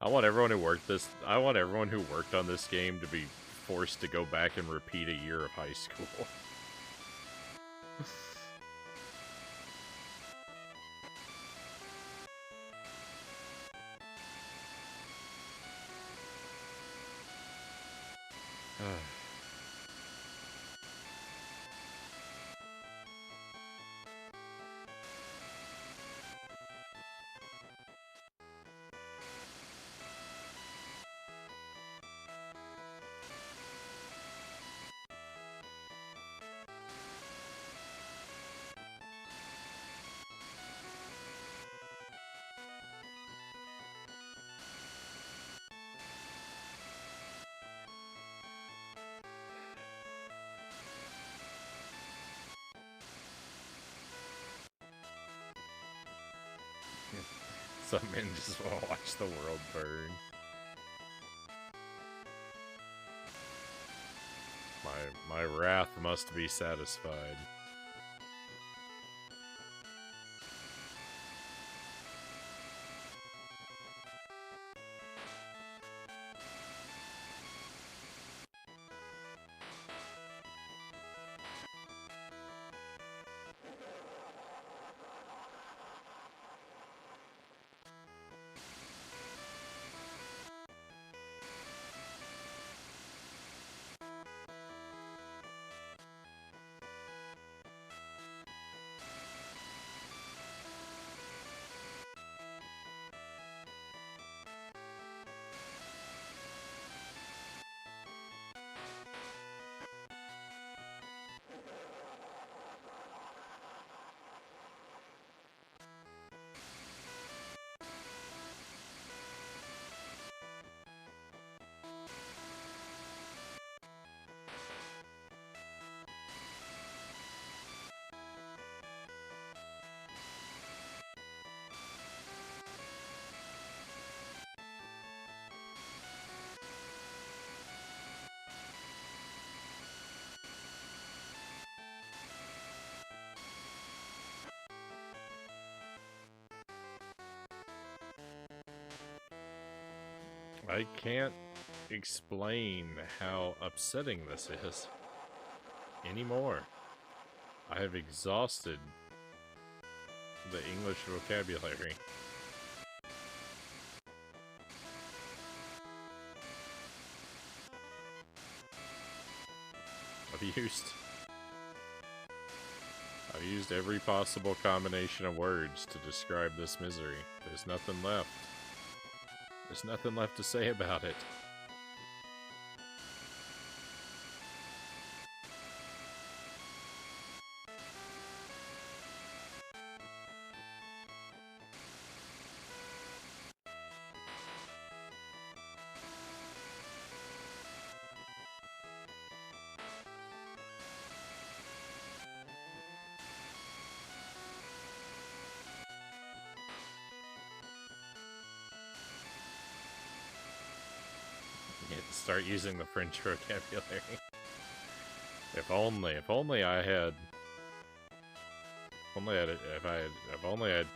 I want everyone who worked on this game to be forced to go back and repeat a year of high school. Some men just want to watch the world burn. My wrath must be satisfied. I can't explain how upsetting this is anymore. I have exhausted the English vocabulary. I've used every possible combination of words to describe this misery. There's nothing left. There's nothing left to say about it. Start using the French vocabulary. If only I had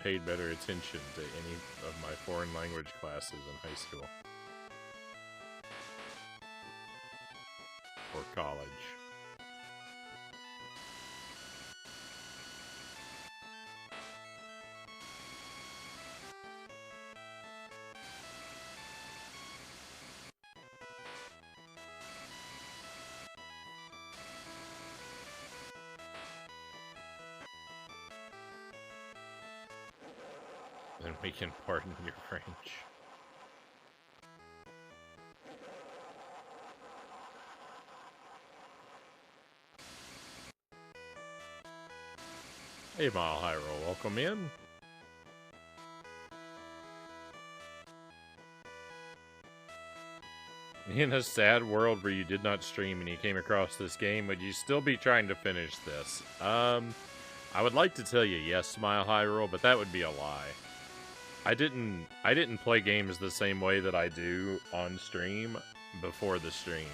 paid better attention to any of my foreign language classes in high school or college. Then we can pardon your French. Hey, Mile High Roll, welcome in. In a sad world where you did not stream and you came across this game, would you still be trying to finish this? I would like to tell you yes, Mile High Roll, but that would be a lie. I didn't play games the same way that I do on stream before the stream.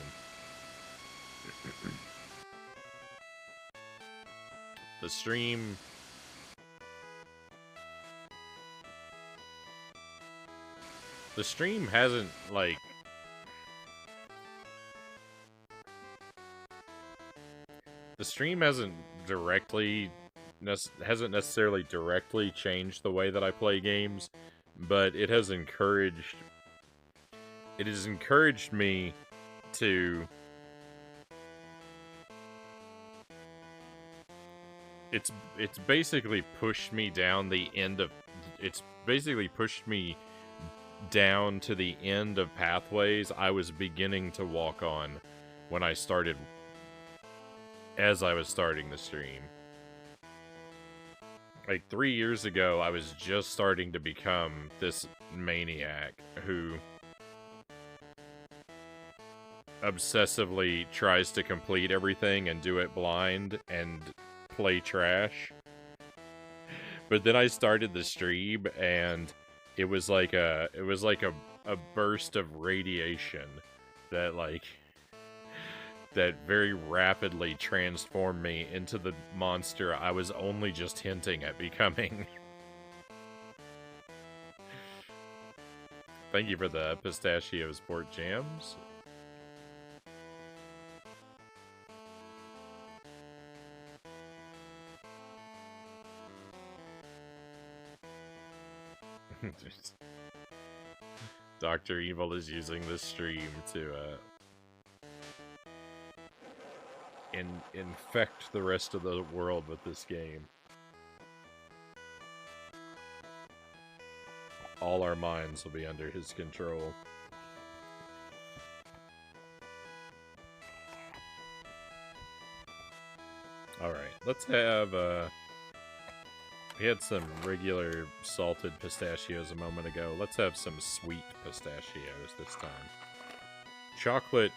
The stream... The stream hasn't, like... The stream hasn't necessarily directly changed the way that I play games, but it has encouraged me to... It's basically pushed me down the end of... It's basically pushed me down to the end of pathways I was beginning to walk on when I started... As I was starting the stream. Like, 3 years ago, I was just starting to become this maniac who obsessively tries to complete everything and do it blind and play trash. But then I started the stream and it was like a burst of radiation that that very rapidly transformed me into the monster I was only just hinting at becoming. Thank you for the pistachio sport jams. Dr. Evil is using this stream to infect the rest of the world with this game. All our minds will be under his control. Alright, let's have, we had some regular salted pistachios a moment ago. Let's have some sweet pistachios this time. Chocolate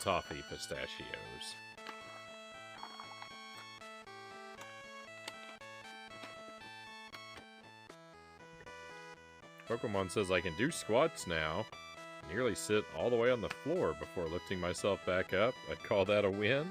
toffee pistachios. Pokemon says I can do squats now. Nearly sit all the way on the floor before lifting myself back up. I'd call that a win.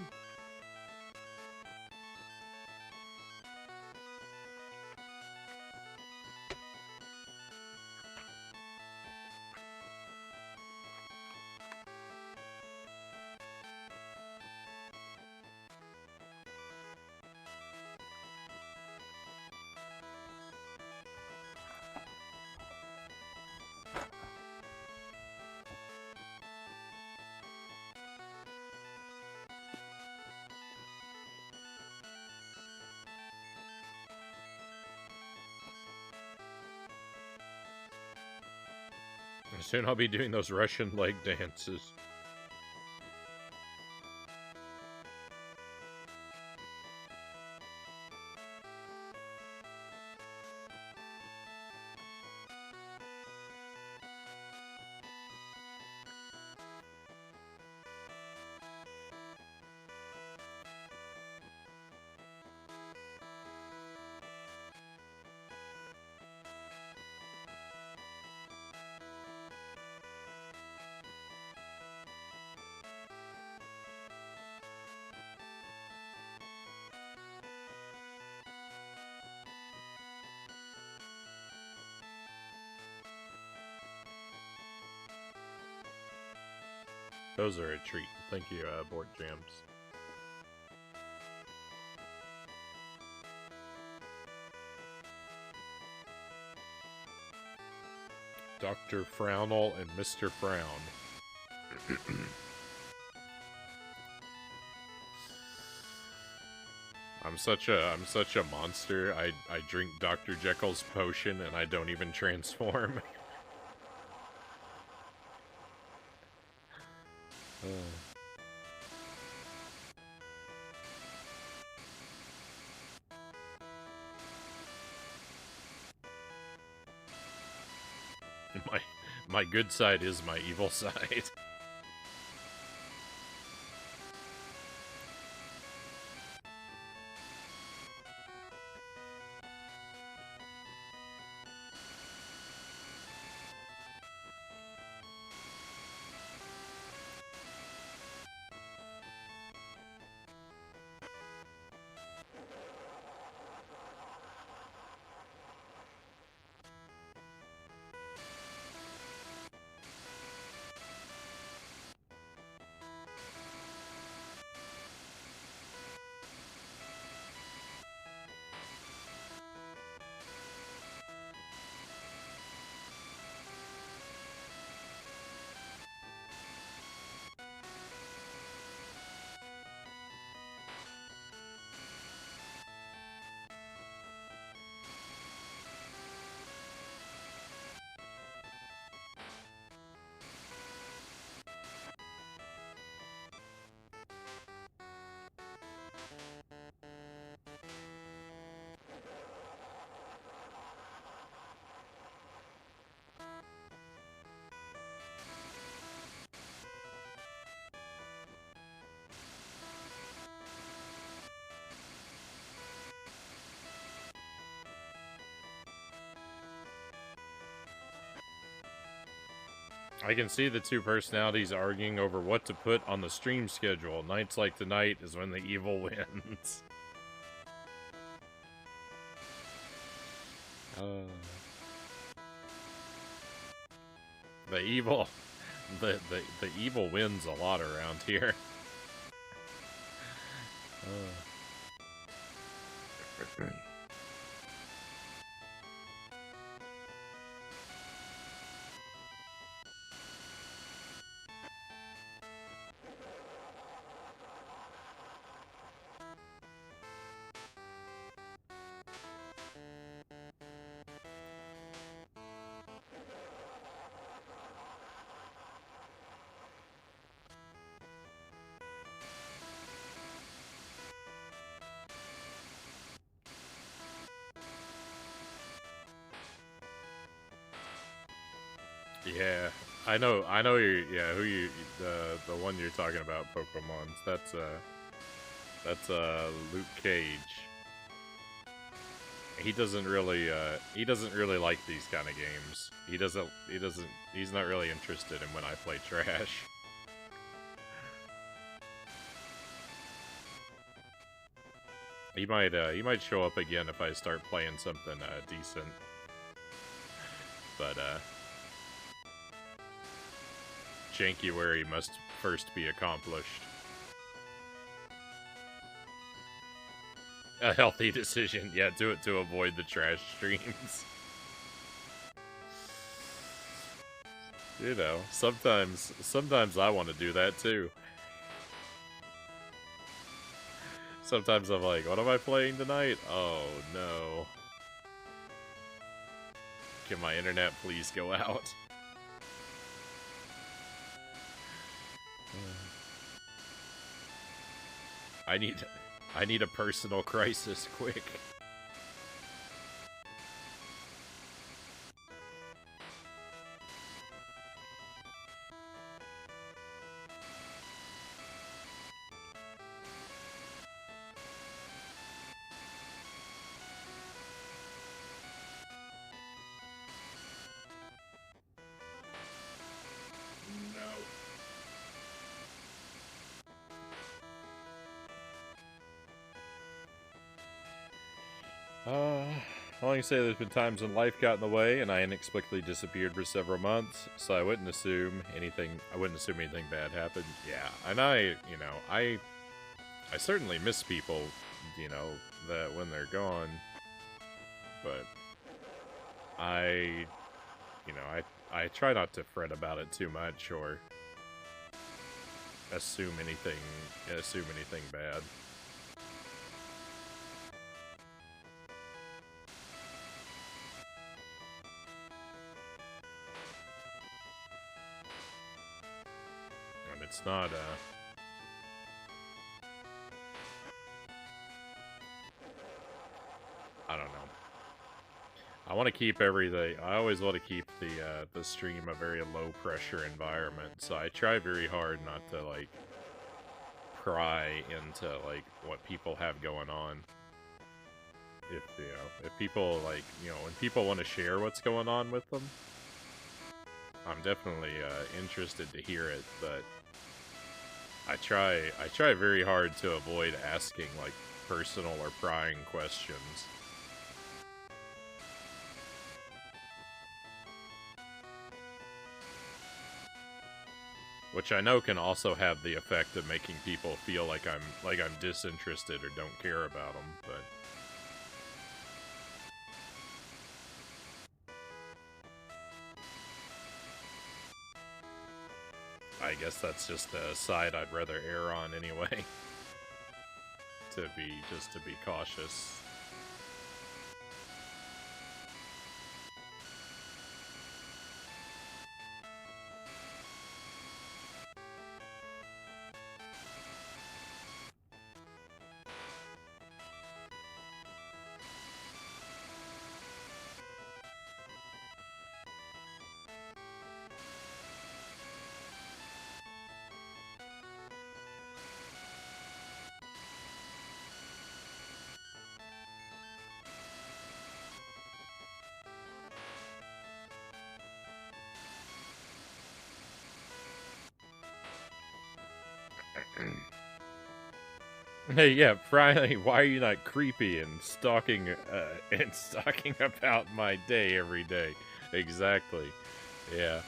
Soon I'll be doing those Russian leg dances. Those are a treat. Thank you, Board Jams. Dr. Frownle and Mr. Frown. I'm such a monster. I drink Dr. Jekyll's potion and I don't even transform. My good side is my evil side. I can see the two personalities arguing over what to put on the stream schedule. Nights like tonight is when the evil wins. The evil... The evil wins a lot around here. Yeah, I know you. Yeah, the one you're talking about, Pokemon's. That's Luke Cage. He doesn't really like these kind of games. He's not really interested in when I play trash. He might show up again if I start playing something decent. But Jankuary must first be accomplished. A healthy decision. Yeah, do it to avoid the trash streams. You know, sometimes I want to do that too. Sometimes I'm like, what am I playing tonight? Oh no. Can my internet please go out? I need a personal crisis quick. All I can say, there's been times when life got in the way and I inexplicably disappeared for several months, so I wouldn't assume anything bad happened. Yeah, and I certainly miss people, that when they're gone, but I try not to fret about it too much or assume anything bad. It's not, I don't know. I want to keep everything, I always want to keep the stream a very low pressure environment, so I try very hard not to, like, pry into, like, what people have going on. If people, like, when people want to share what's going on with them, I'm definitely, interested to hear it, but I try very hard to avoid asking, like, personal or prying questions. Which I know can also have the effect of making people feel like I'm disinterested or don't care about them, but I guess that's just a side I'd rather err on anyway. to be cautious. Hey, yeah, Frownie, why are you not creepy and stalking about my day every day? Exactly. Yeah.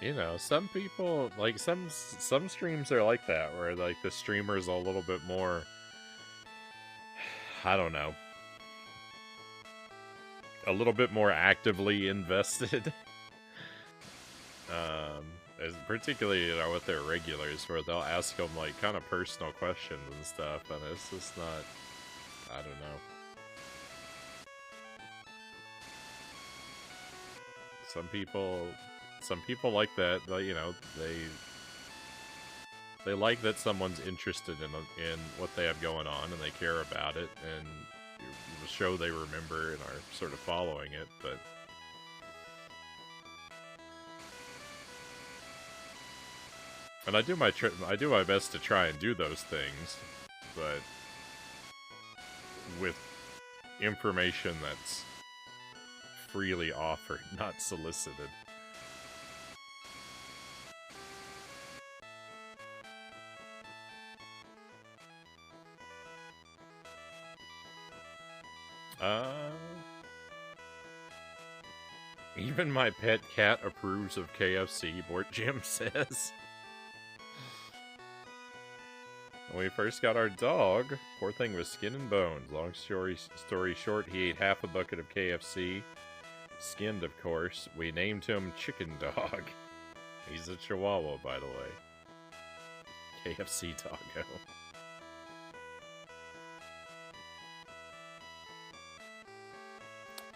You know, some people like some streams are like that, where like the streamer's a little bit more, I don't know, a little bit more actively invested. As particularly, you know, with their regulars, where they'll ask them like kind of personal questions and stuff, and it's just not, I don't know. Some people like that. You know, they like that someone's interested in what they have going on and they care about it and the show they remember and are sort of following it. But and I do my best to try and do those things, but with information that's freely offered, not solicited. Uh, Even my pet cat approves of KFC, Bort Jim says. When we first got our dog, poor thing was skin and bones. Long story short, he ate half a bucket of KFC. Skinned, of course. We named him Chicken Dog. He's a Chihuahua, by the way. KFC Doggo.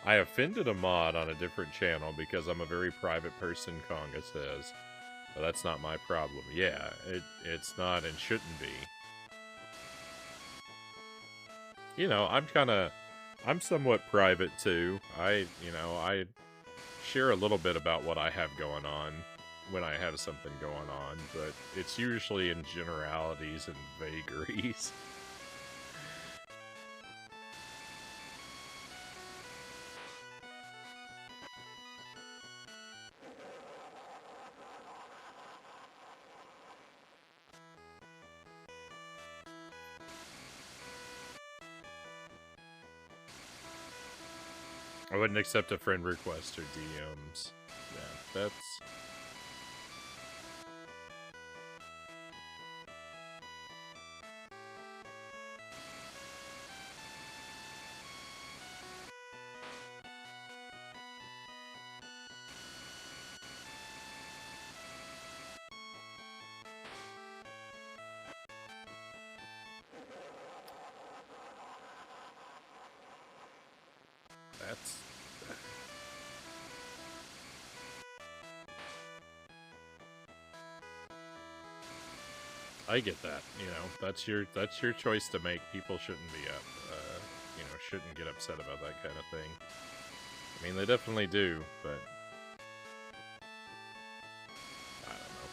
I offended a mod on a different channel because I'm a very private person, Conga says. But that's not my problem. Yeah, it's not and shouldn't be. You know, I'm somewhat private too. I share a little bit about what I have going on when I have something going on, but it's usually in generalities and vagaries. I wouldn't accept a friend request or DMs. Yeah, that's... That's... I get that, you know, that's your choice to make. People shouldn't be shouldn't get upset about that kind of thing. I mean, they definitely do, but I don't know.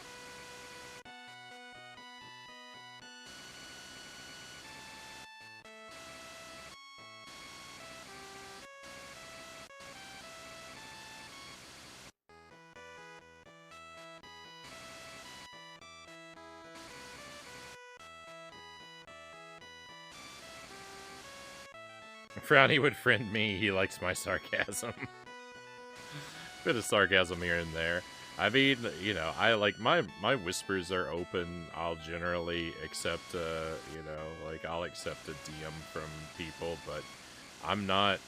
Frownie would friend me. He likes my sarcasm. Bit of sarcasm here and there. I mean, you know, I like my whispers are open. I'll generally accept, I'll accept a DM from people, but I'm not.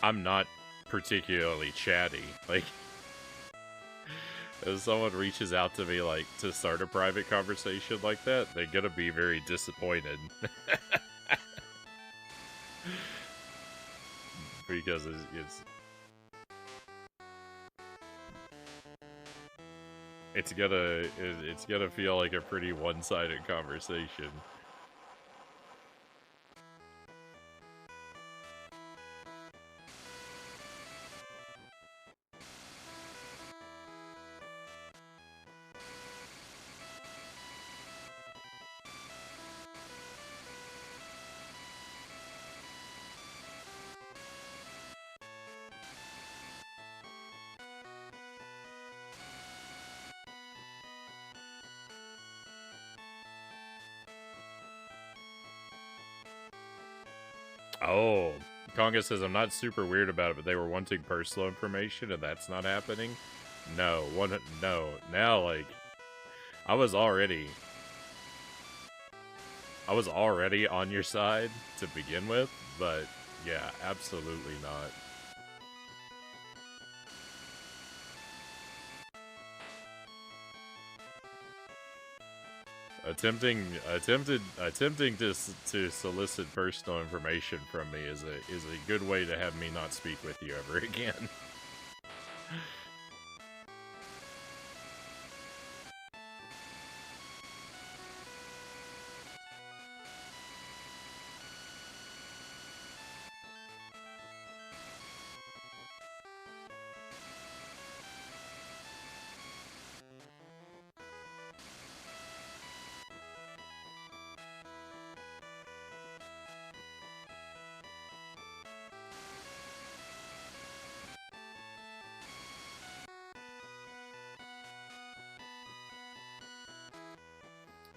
I'm not particularly chatty. Like, if someone reaches out to me, like, to start a private conversation like that, they're gonna be very disappointed. Because it's gonna feel like a pretty one-sided conversation. Oh, Conga says, I'm not super weird about it, but they were wanting personal information, and that's not happening? No, no. Now, like, I was already on your side to begin with, but yeah, absolutely not. Attempting to solicit personal information from me is a good way to have me not speak with you ever again.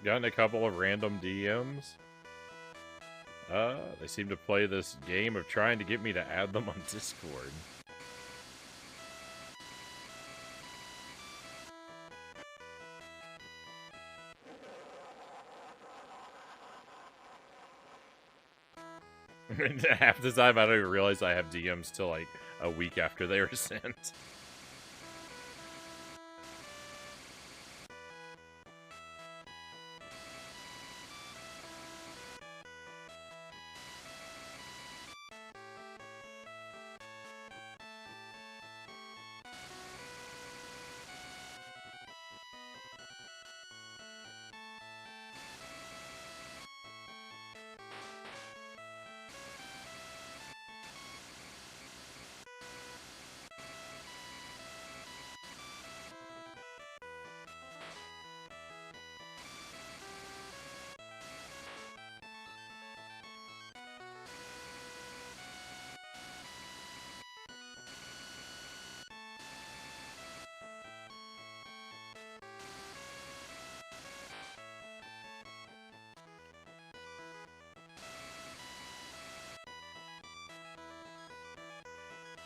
Gotten a couple of random DMs. They seem to play this game of trying to get me to add them on Discord. Half the time I don't even realize I have DMs till like a week after they were sent.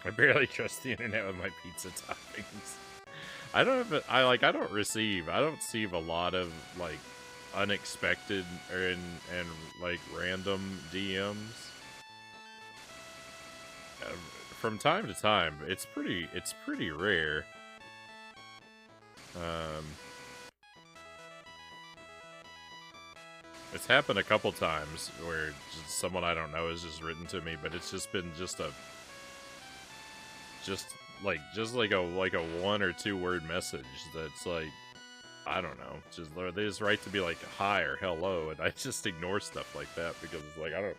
I barely trust the internet with my pizza toppings. I don't receive a lot of like unexpected and like random DMs. From time to time, it's pretty rare. It's happened a couple times where just someone I don't know has just written to me, but it's just been just like a 1 or 2 word message that's like, I don't know, just they just write to be like hi or hello, and I just ignore stuff like that because it's like I don't.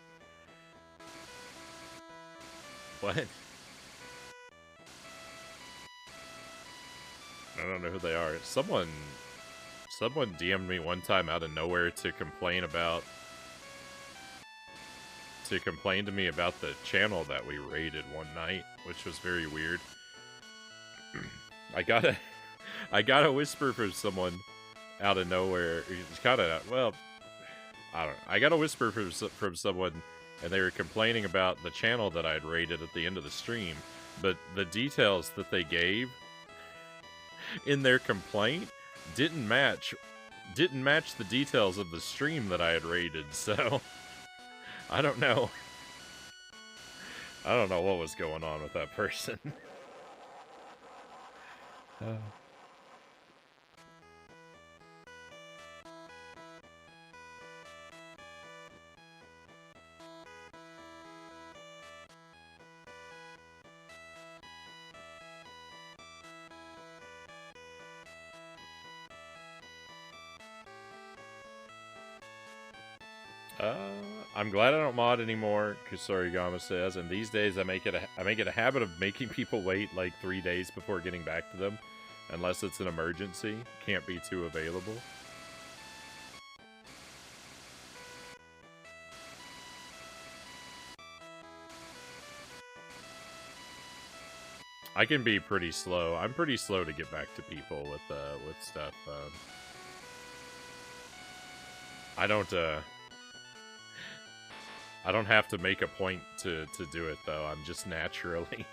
What? I don't know who they are. Someone DM'd me one time out of nowhere to complain to me about the channel that we raided one night, which was very weird. I got a whisper from someone out of nowhere. It's kind of, well, I don't know. I got a whisper from someone, and they were complaining about the channel that I had raided at the end of the stream, but the details that they gave in their complaint didn't match the details of the stream that I had raided, so I don't know. I don't know what was going on with that person. I'm glad I don't mod anymore, Kusarigama says, and these days I make it a habit of making people wait like 3 days before getting back to them, unless it's an emergency. Can't be too available. I can be pretty slow. I'm pretty slow to get back to people with stuff. I don't I don't have to make a point to do it though. I'm just naturally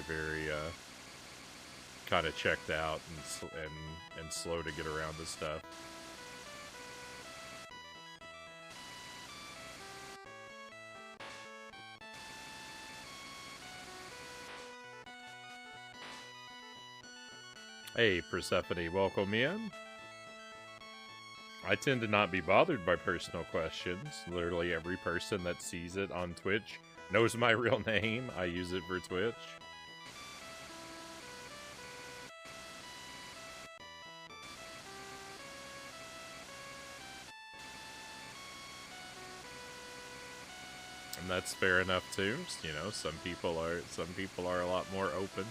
very kind of checked out and slow to get around to stuff. Hey, Persephone, welcome in. I tend to not be bothered by personal questions. Literally every person that sees it on Twitch knows my real name. I use it for Twitch. And that's fair enough too. You know, some people are a lot more open.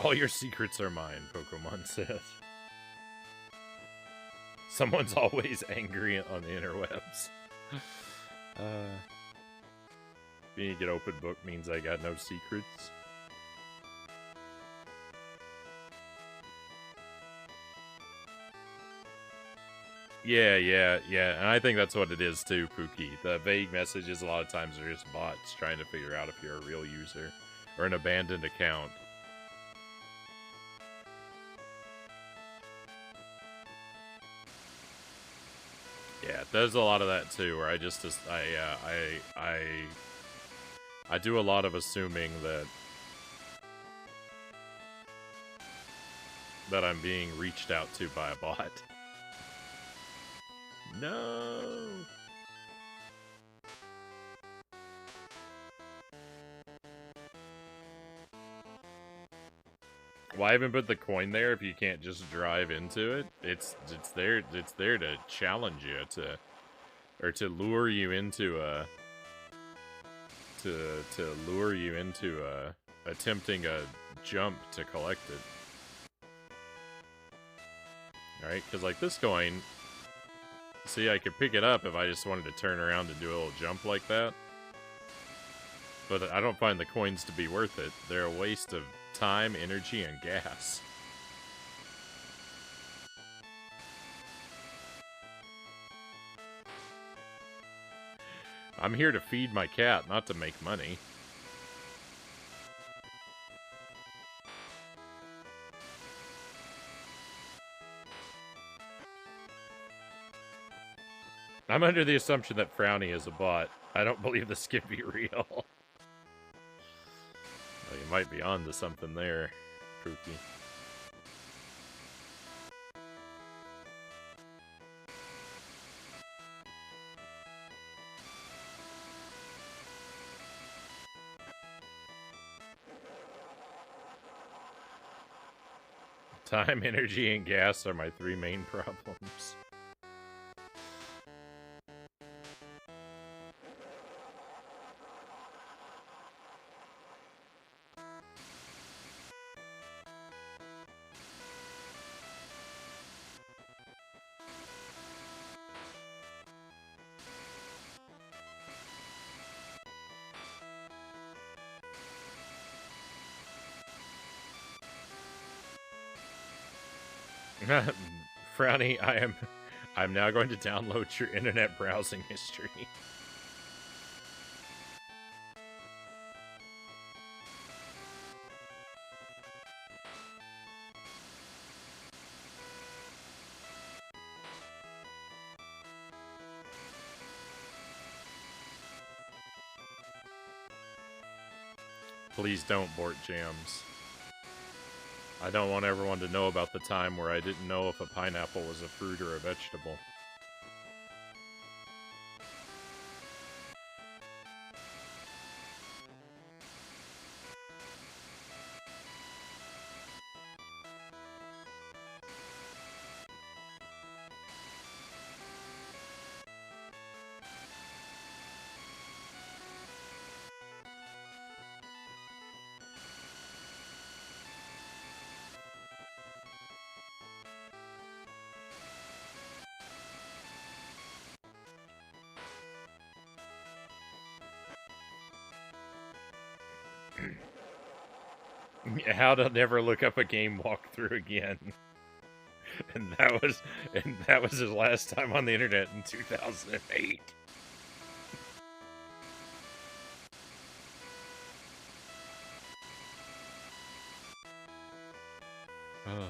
All your secrets are mine, Pokemon says. Someone's always angry on the interwebs. Being an open book means I got no secrets. Yeah, and I think that's what it is too, Pookie. The vague messages a lot of times are just bots trying to figure out if you're a real user or an abandoned account. Yeah, there's a lot of that too, where I do a lot of assuming that I'm being reached out to by a bot. No. Why even put the coin there if you can't just drive into it? It's there to challenge you to lure you into attempting a jump to collect it. Alright, because like this coin, see, I could pick it up if I just wanted to turn around and do a little jump like that. But I don't find the coins to be worth it. They're a waste of time, energy, and gas. I'm here to feed my cat, not to make money. I'm under the assumption that Frownie is a bot. I don't believe this could be real. Well, you might be onto something there, Pookie. Time, energy, and gas are my three main problems. Frownie, I'm now going to download your internet browsing history. Please don't, Bort Jams. I don't want everyone to know about the time where I didn't know if a pineapple was a fruit or a vegetable. How to never look up a game walkthrough again. And that was his last time on the internet in 2008. Oh.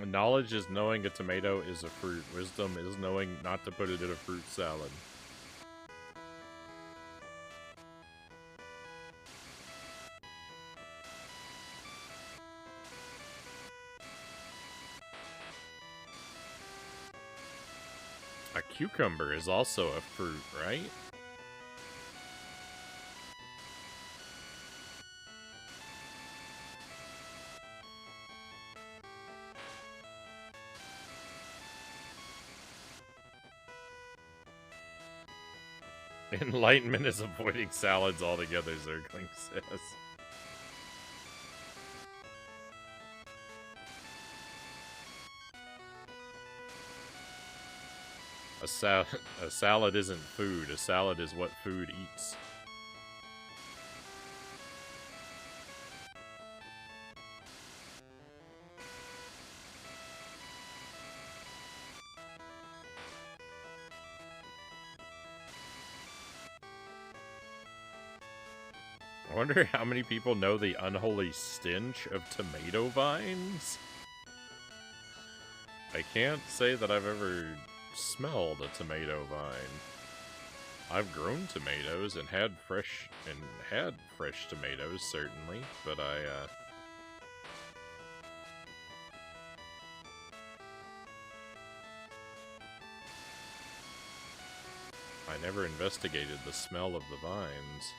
Knowledge is knowing a tomato is a fruit. Wisdom is knowing not to put it in a fruit salad. A cucumber is also a fruit, right? Enlightenment is avoiding salads altogether, Zergling says. A salad isn't food. A salad is what food eats. I wonder how many people know the unholy stench of tomato vines? I can't say that I've ever smelled a tomato vine. I've grown tomatoes and had fresh tomatoes, certainly, but I never investigated the smell of the vines.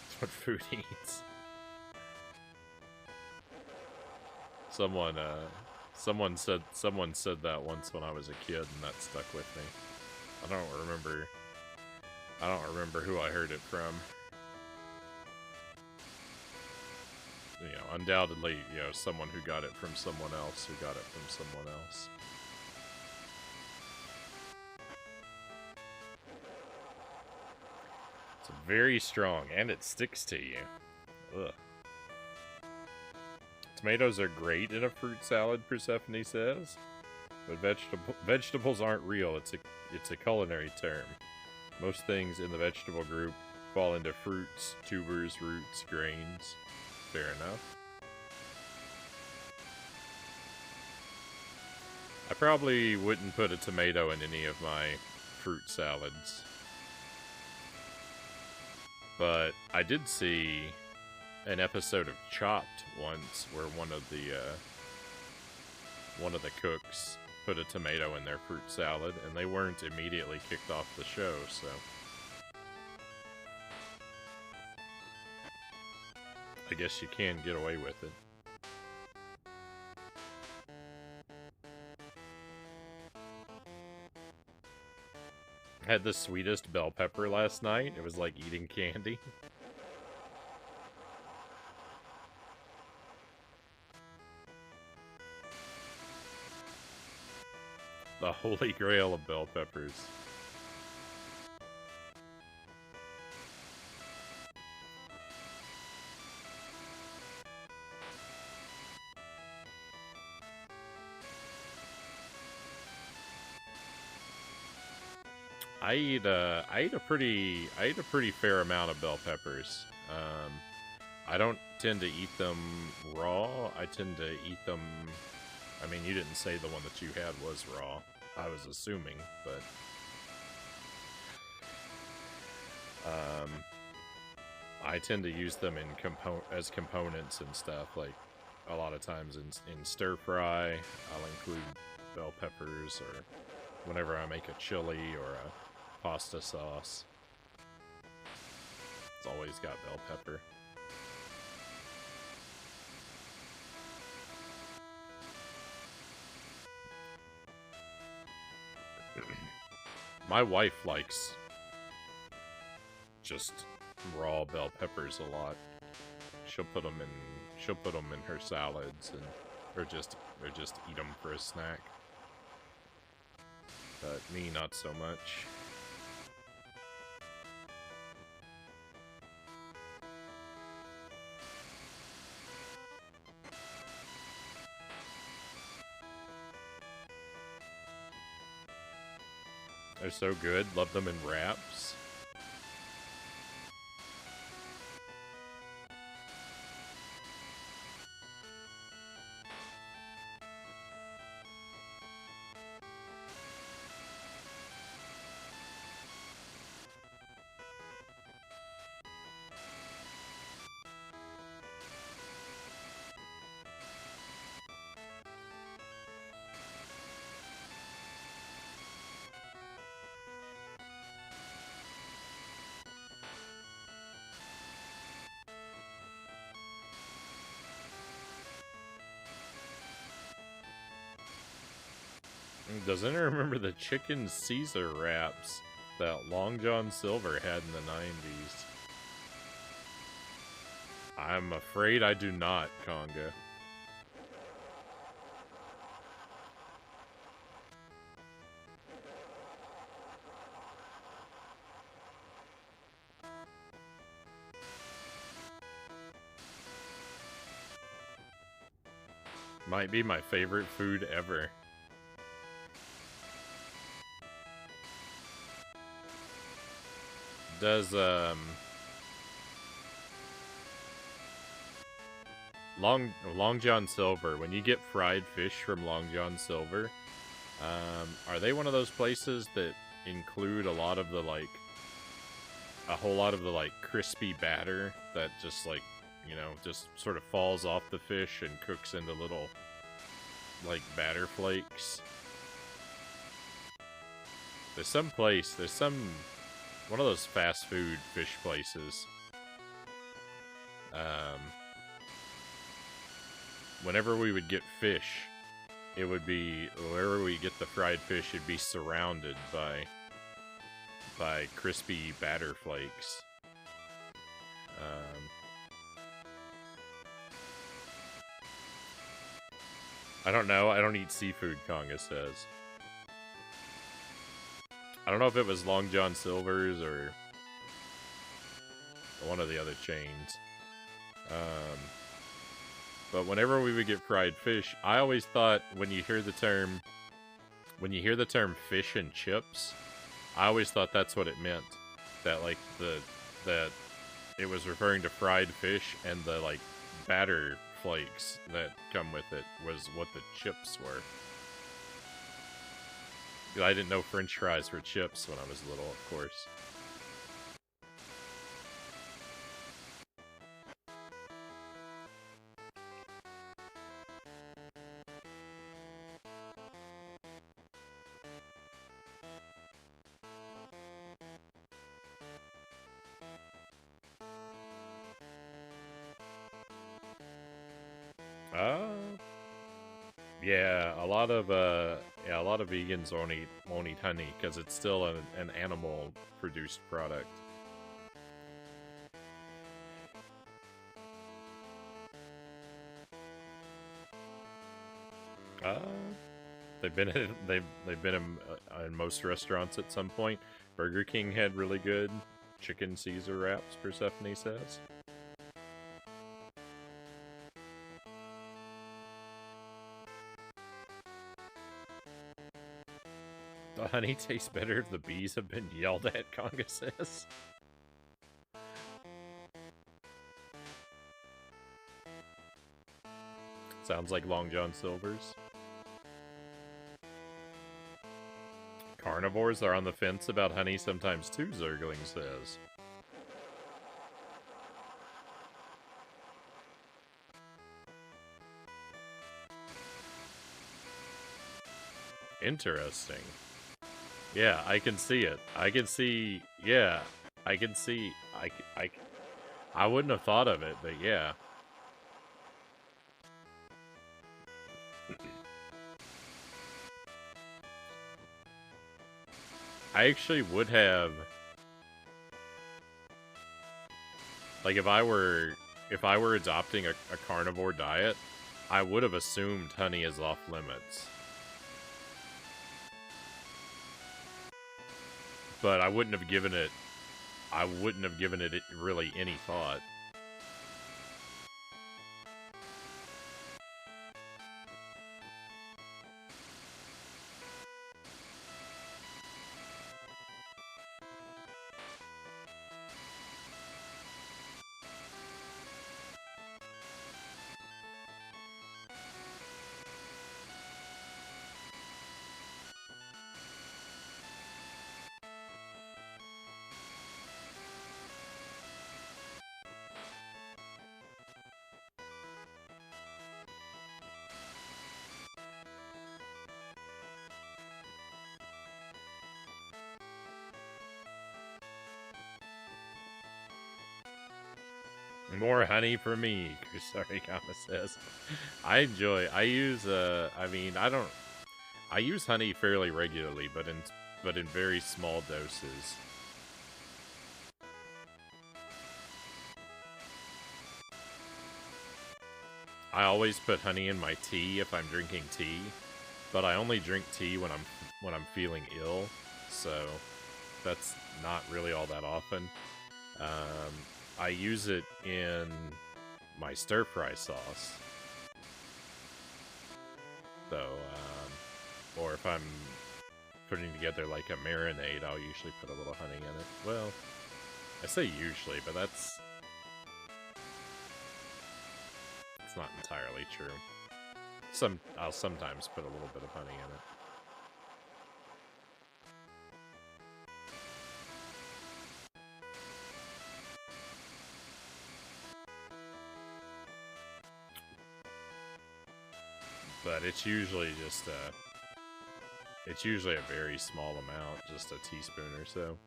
It's what food eats. Someone said that once when I was a kid, and that stuck with me. I don't remember who I heard it from. You know, undoubtedly, you know, someone who got it from someone else who got it from someone else. It's very strong, and it sticks to you. Ugh. Tomatoes are great in a fruit salad, Persephone says, but vegetables aren't real. It's a culinary term. Most things in the vegetable group fall into fruits, tubers, roots, grains. Fair enough. I probably wouldn't put a tomato in any of my fruit salads. But I did see an episode of Chopped once where one of the cooks put a tomato in their fruit salad, and they weren't immediately kicked off the show, so... I guess you can get away with it. I had the sweetest bell pepper last night. It was like eating candy. The holy grail of bell peppers. I eat a pretty fair amount of bell peppers. I don't tend to eat them raw. I tend to eat them. I mean, you didn't say the one that you had was raw. I was assuming, but I tend to use them in as components and stuff. Like a lot of times in stir fry, I'll include bell peppers, or whenever I make a chili or a pasta sauce, it's always got bell pepper. My wife likes just raw bell peppers a lot. She'll put them in her salads, and or just eat them for a snack. But me, not so much. They're so good. Love them in wraps. Does anyone remember the chicken Caesar wraps that Long John Silver had in the 90s? I'm afraid I do not, Conga. Might be my favorite food ever. Does, Long John Silver, when you get fried fish from Long John Silver, are they one of those places that include a lot of the, like, a whole lot of the, like, crispy batter that just, like, you know, just sort of falls off the fish and cooks into little, like, batter flakes? There's some one of those fast food fish places. Whenever we would get fish, it would be, wherever we get the fried fish, it'd be surrounded by crispy batter flakes. I don't know. I don't eat seafood, Conga says. I don't know if it was Long John Silver's or one of the other chains. But whenever we would get fried fish, I always thought when you hear the term fish and chips, I always thought that's what it meant. That like that it was referring to fried fish, and the like batter flakes that come with it was what the chips were. I didn't know French fries were chips when I was little, of course. Yeah, a lot of vegans won't eat honey because it's still an animal produced product. They've been in most restaurants at some point. Burger King had really good chicken Caesar wraps, Persephone says. The honey tastes better if the bees have been yelled at, Conga says. Sounds like Long John Silver's. Carnivores are on the fence about honey sometimes too, Zergling says. Interesting. Yeah, I can see it. I can see, yeah, I can see, I wouldn't have thought of it, but yeah. I actually would have, like, if I were adopting a carnivore diet, I would have assumed honey is off limits. But I wouldn't have given it really any thought. More honey for me, sorry, Kama says. I use honey fairly regularly, but in very small doses. I always put honey in my tea if I'm drinking tea, but I only drink tea when I'm feeling ill, so that's not really all that often. I use it in my stir-fry sauce. So, or if I'm putting together like a marinade, I'll usually put a little honey in it. Well, I say usually, but it's not entirely true. I'll sometimes put a little bit of honey in it. But it's usually just it's usually a very small amount, just a teaspoon or so.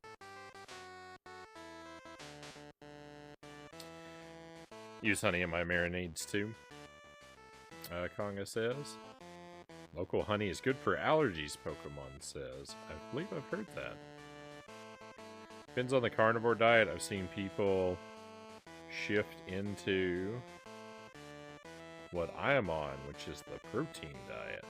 Use honey in my marinades too, Konga says. Local honey is good for allergies, Pokemon says. I believe I've heard that. Depends on the carnivore diet. I've seen people shift into what I am on, which is the protein diet.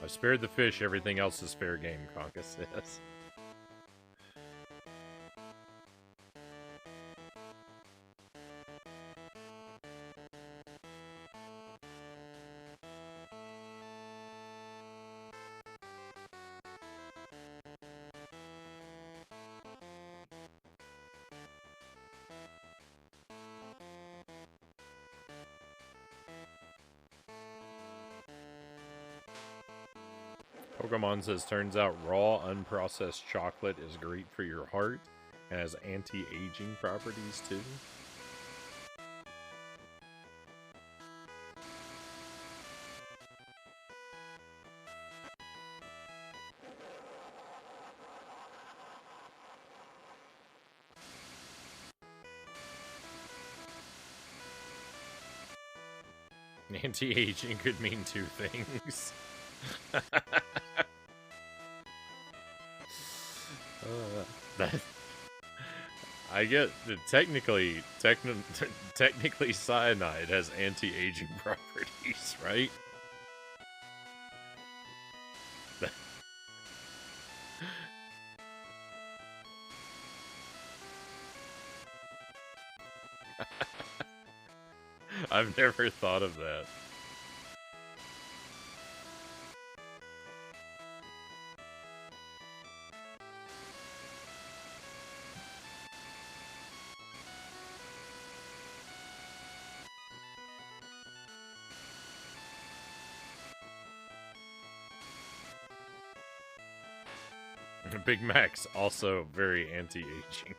I've spared the fish, everything else is fair game, Conka says. Pokemon says, turns out raw, unprocessed chocolate is great for your heart and has anti-aging properties too. Anti-aging could mean two things. I get that technically cyanide has anti-aging properties, right? I've never thought of that. Big Mac's also very anti-aging.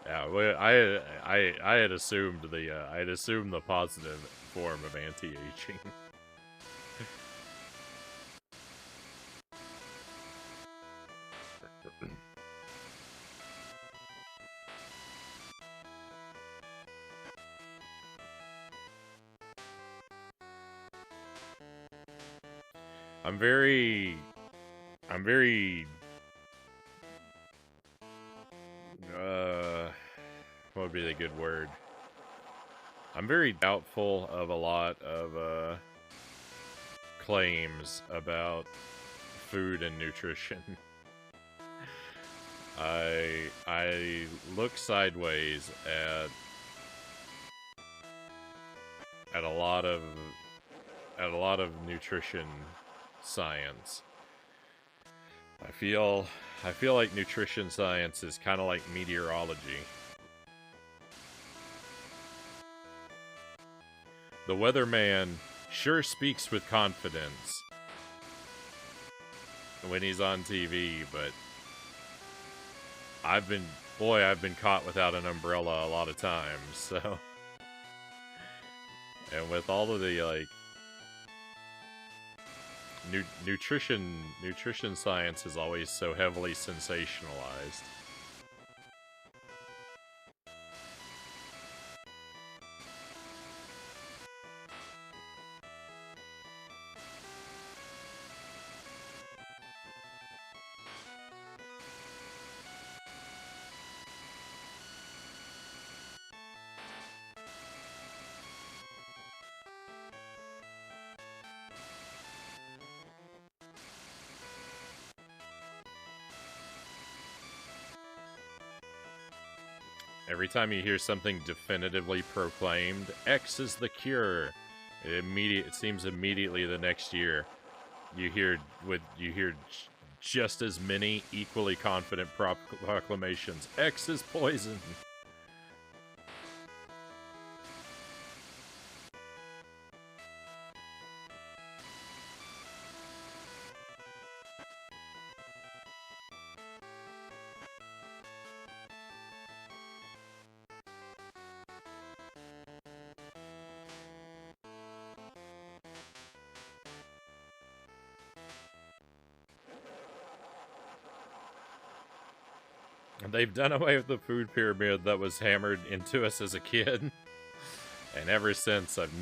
Yeah, well, I had assumed the positive form of anti-aging. I'm very what would be the good word? I'm very doubtful of a lot of claims about food and nutrition. I look sideways at a lot of nutrition science. I feel like nutrition science is kind of like meteorology. The weatherman sure speaks with confidence when he's on TV, but I've been caught without an umbrella a lot of times, so. And with all of the, like, nutrition science is always so heavily sensationalized. Every time you hear something definitively proclaimed, X is the cure, it seems immediately the next year you hear just as many equally confident proclamations. X is poison. They've done away with the food pyramid that was hammered into us as a kid. And ever since, I've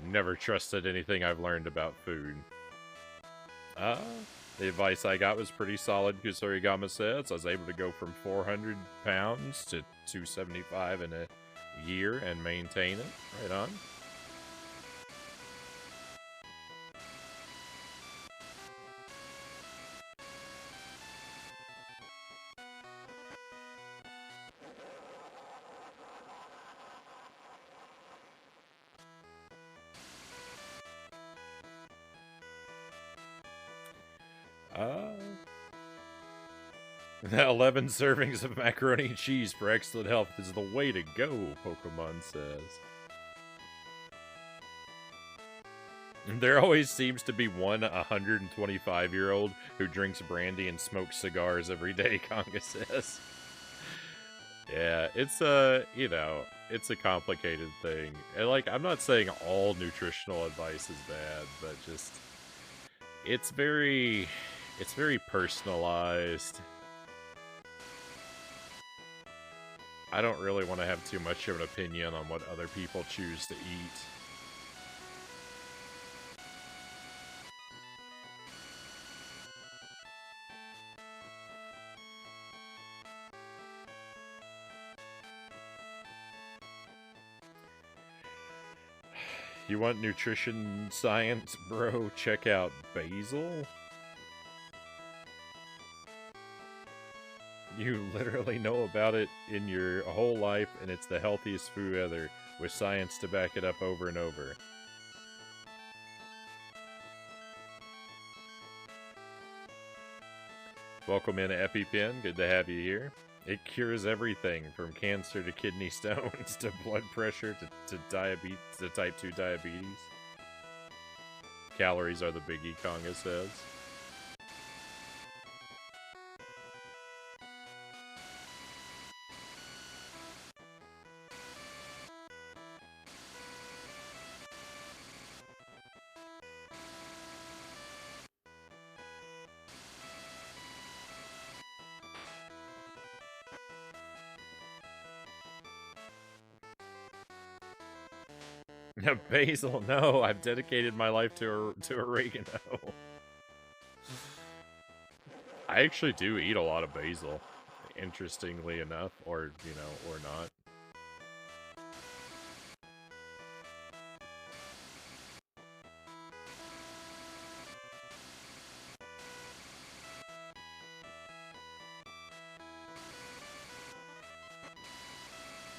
never trusted anything I've learned about food. The advice I got was pretty solid, Kusurigama says. I was able to go from 400 pounds to 275 in a year and maintain it. Right on. That 11 servings of macaroni and cheese for excellent health is the way to go, Pokemon says. There always seems to be one 125-year-old who drinks brandy and smokes cigars every day, Kanga says. Yeah, it's it's a complicated thing. And, like, I'm not saying all nutritional advice is bad, but just it's very personalized. I don't really want to have too much of an opinion on what other people choose to eat. You want nutrition science, bro? Check out basil. You literally know about it in your whole life, and it's the healthiest food ever, with science to back it up over and over. Welcome in, EpiPen. Good to have you here. It cures everything from cancer to kidney stones to blood pressure to diabetes to type 2 diabetes. Calories are the biggie, Conga says. Basil, no, I've dedicated my life to oregano. I actually do eat a lot of basil, interestingly enough, or, you know, or not.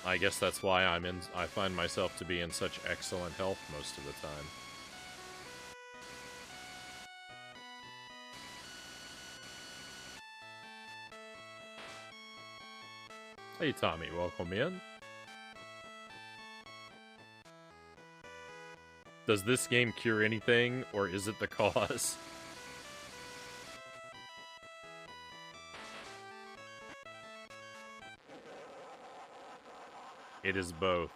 I guess that's why I find myself to be in such excellent health most of the time. Hey Tommy, welcome in. Does this game cure anything, or is it the cause? It is both.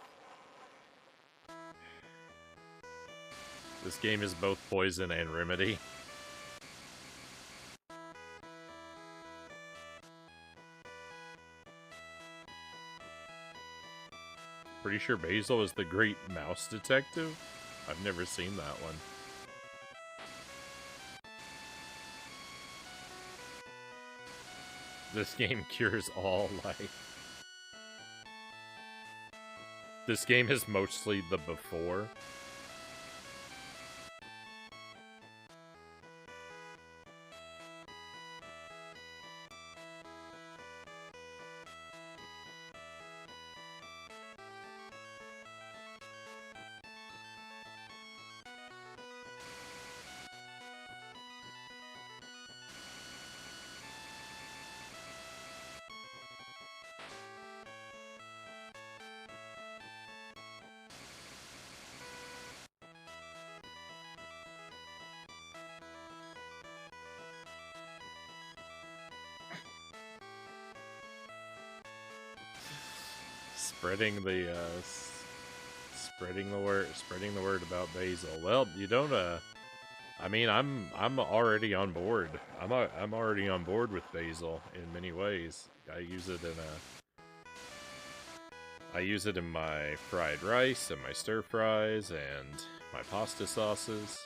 This game is both poison and remedy. Pretty sure Basil is the great mouse detective? I've never seen that one. This game cures all life. This game is mostly the before. Spreading the word about basil. Well, you don't I mean, I'm already on board. I'm already on board with basil in many ways. I use it in my fried rice and my stir fries and my pasta sauces.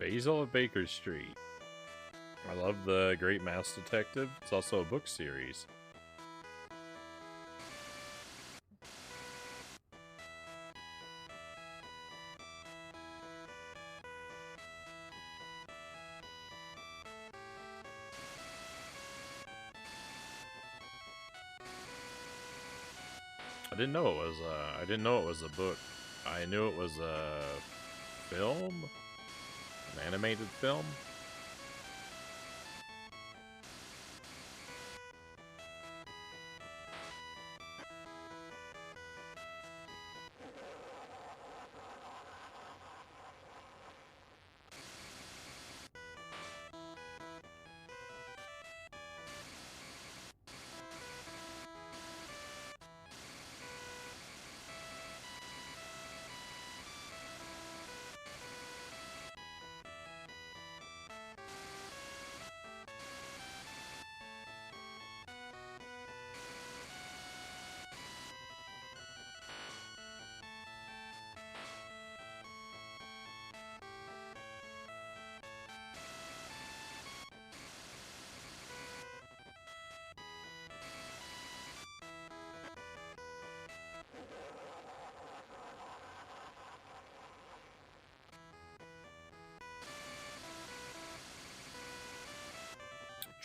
Basil of Baker Street. I love the Great Mouse Detective. It's also a book series. I didn't know it was a book. I knew it was a film, an animated film.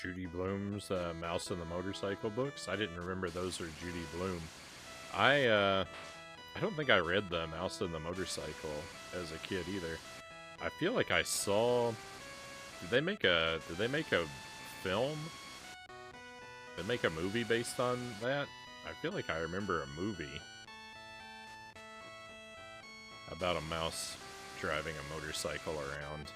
Judy Blume's Mouse and the Motorcycle books. I didn't remember those were Judy Blume. I don't think I read the Mouse and the Motorcycle as a kid either. I feel like I saw. Did they make a film? Did they make a movie based on that? I feel like I remember a movie about a mouse driving a motorcycle around.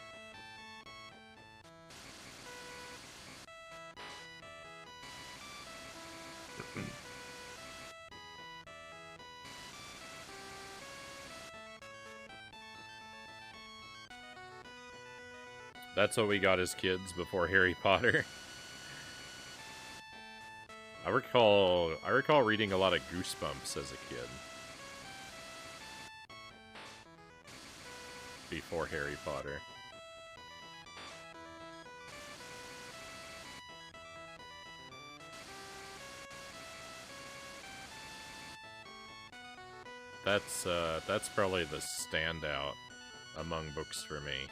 That's what we got as kids before Harry Potter. I recall reading a lot of Goosebumps as a kid. Before Harry Potter. That's probably the standout among books for me.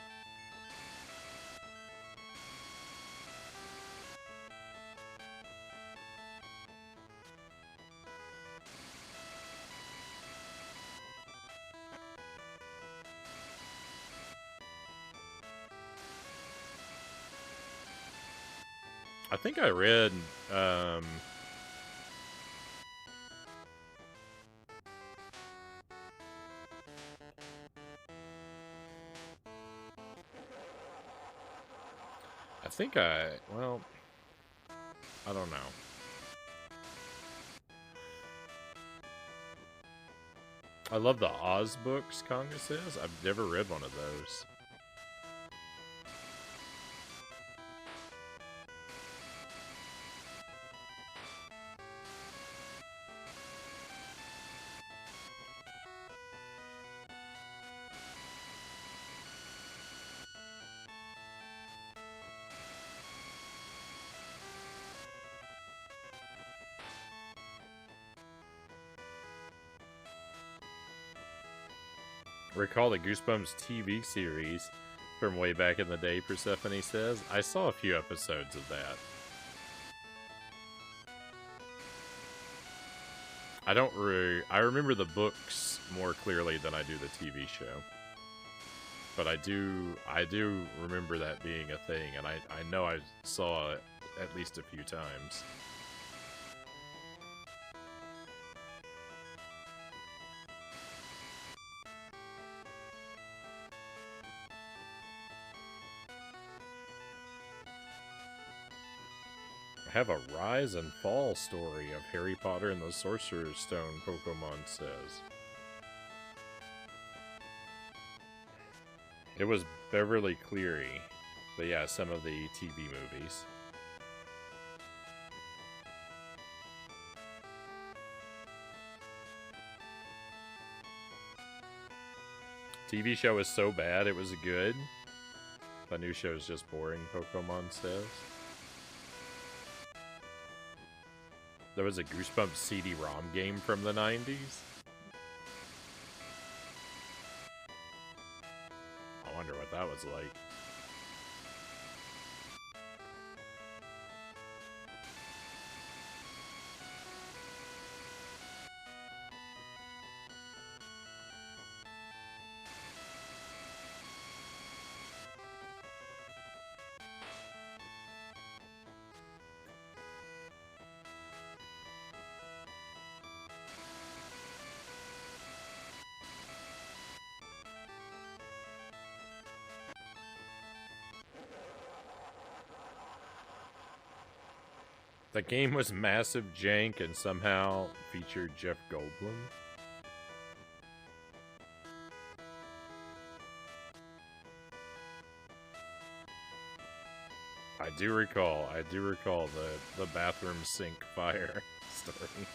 I think I read, well, I don't know. I love the Oz books, Conga says. I've never read one of those. Recall the Goosebumps TV series from way back in the day, Persephone says. I saw a few episodes of that. I remember the books more clearly than I do the TV show. But I do remember that being a thing, and I know I saw it at least a few times. Have a rise and fall story of Harry Potter and the Sorcerer's Stone, Pokemon says. It was Beverly Cleary, but yeah, some of the TV movies. TV show was so bad it was good. The new show is just boring, Pokemon says. There was a Goosebumps CD-ROM game from the 90s. I wonder what that was like. The game was massive jank and somehow featured Jeff Goldblum. I do recall the bathroom sink fire story.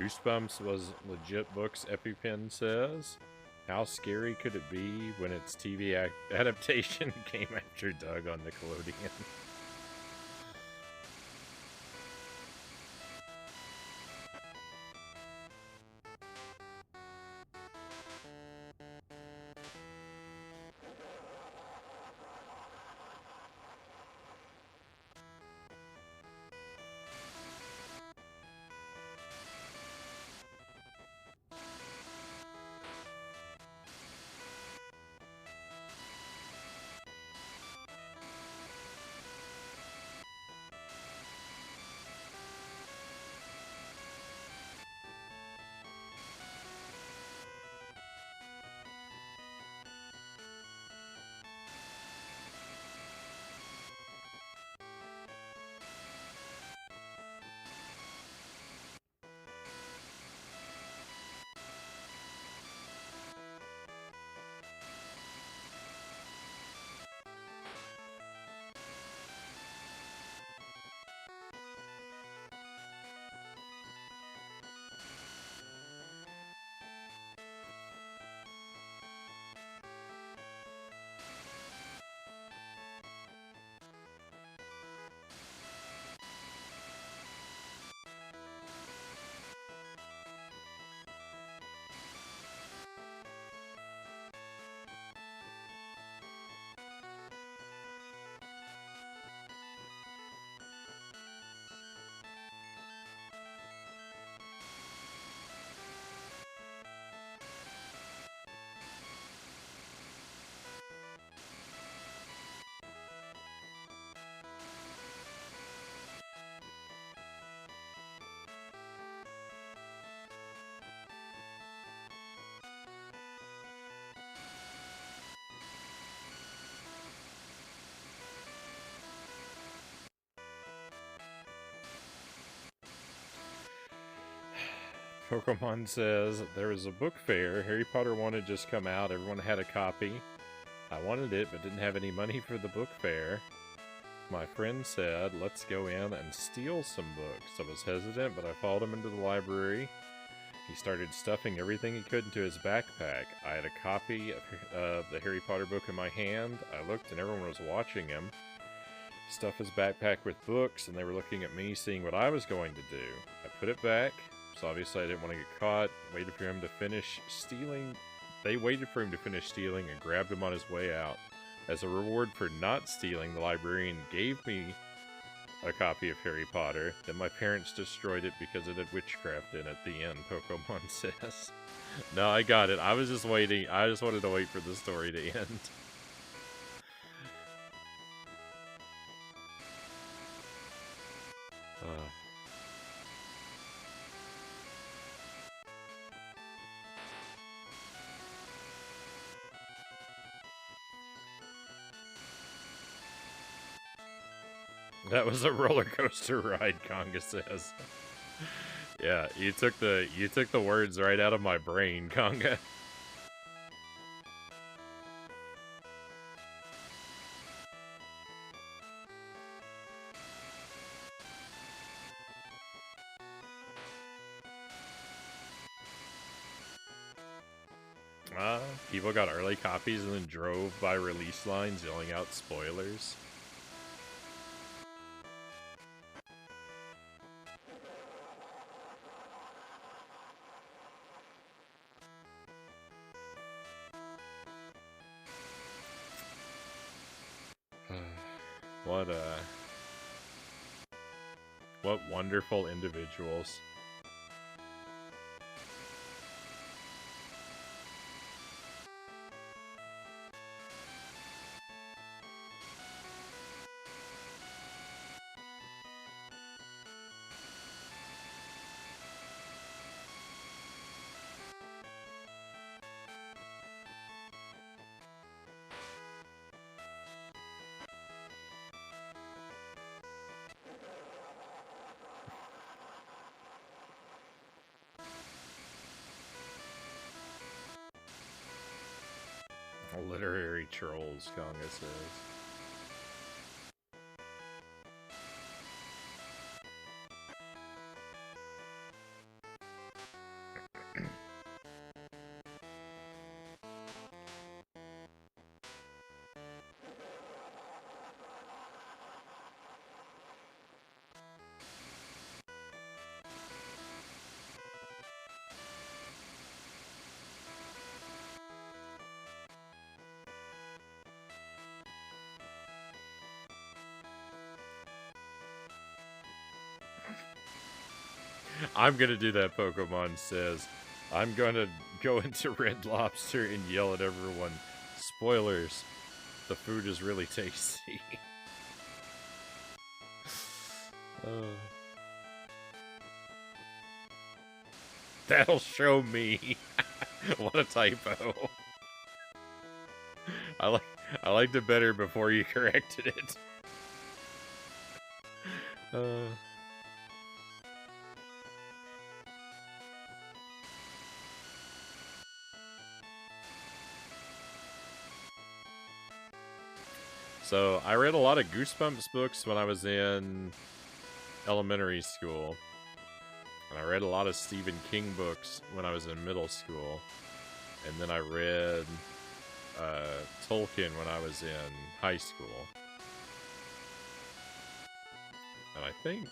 Goosebumps was legit books, EpiPen says. How scary could it be when its TV adaptation came after Doug on Nickelodeon? Pokemon says, there was a book fair. Harry Potter 1 had just come out. Everyone had a copy. I wanted it, but didn't have any money for the book fair. My friend said, let's go in and steal some books. I was hesitant, but I followed him into the library. He started stuffing everything he could into his backpack. I had a copy of the Harry Potter book in my hand. I looked and everyone was watching him stuff his backpack with books, and they were looking at me, seeing what I was going to do. I put it back, so obviously I didn't want to get caught. Waited for him to finish stealing. They waited for him to finish stealing and grabbed him on his way out. As a reward for not stealing, the librarian gave me a copy of Harry Potter. Then my parents destroyed it because it had witchcraft in it. The end, Pokemon says. No, I got it. I was just waiting. I just wanted to wait for the story to end. That was a roller coaster ride, Conga says. Yeah, you took the words right out of my brain, Conga. People got early copies and then drove by release lines yelling out spoilers. What wonderful individuals. Literary trolls, Conga says. I'm gonna do that, Pokemon says. I'm gonna go into Red Lobster and yell at everyone. Spoilers. The food is really tasty. That'll show me. What a typo. I liked it better before you corrected it. So, I read a lot of Goosebumps books when I was in elementary school. And I read a lot of Stephen King books when I was in middle school. And then I read Tolkien when I was in high school. And I think...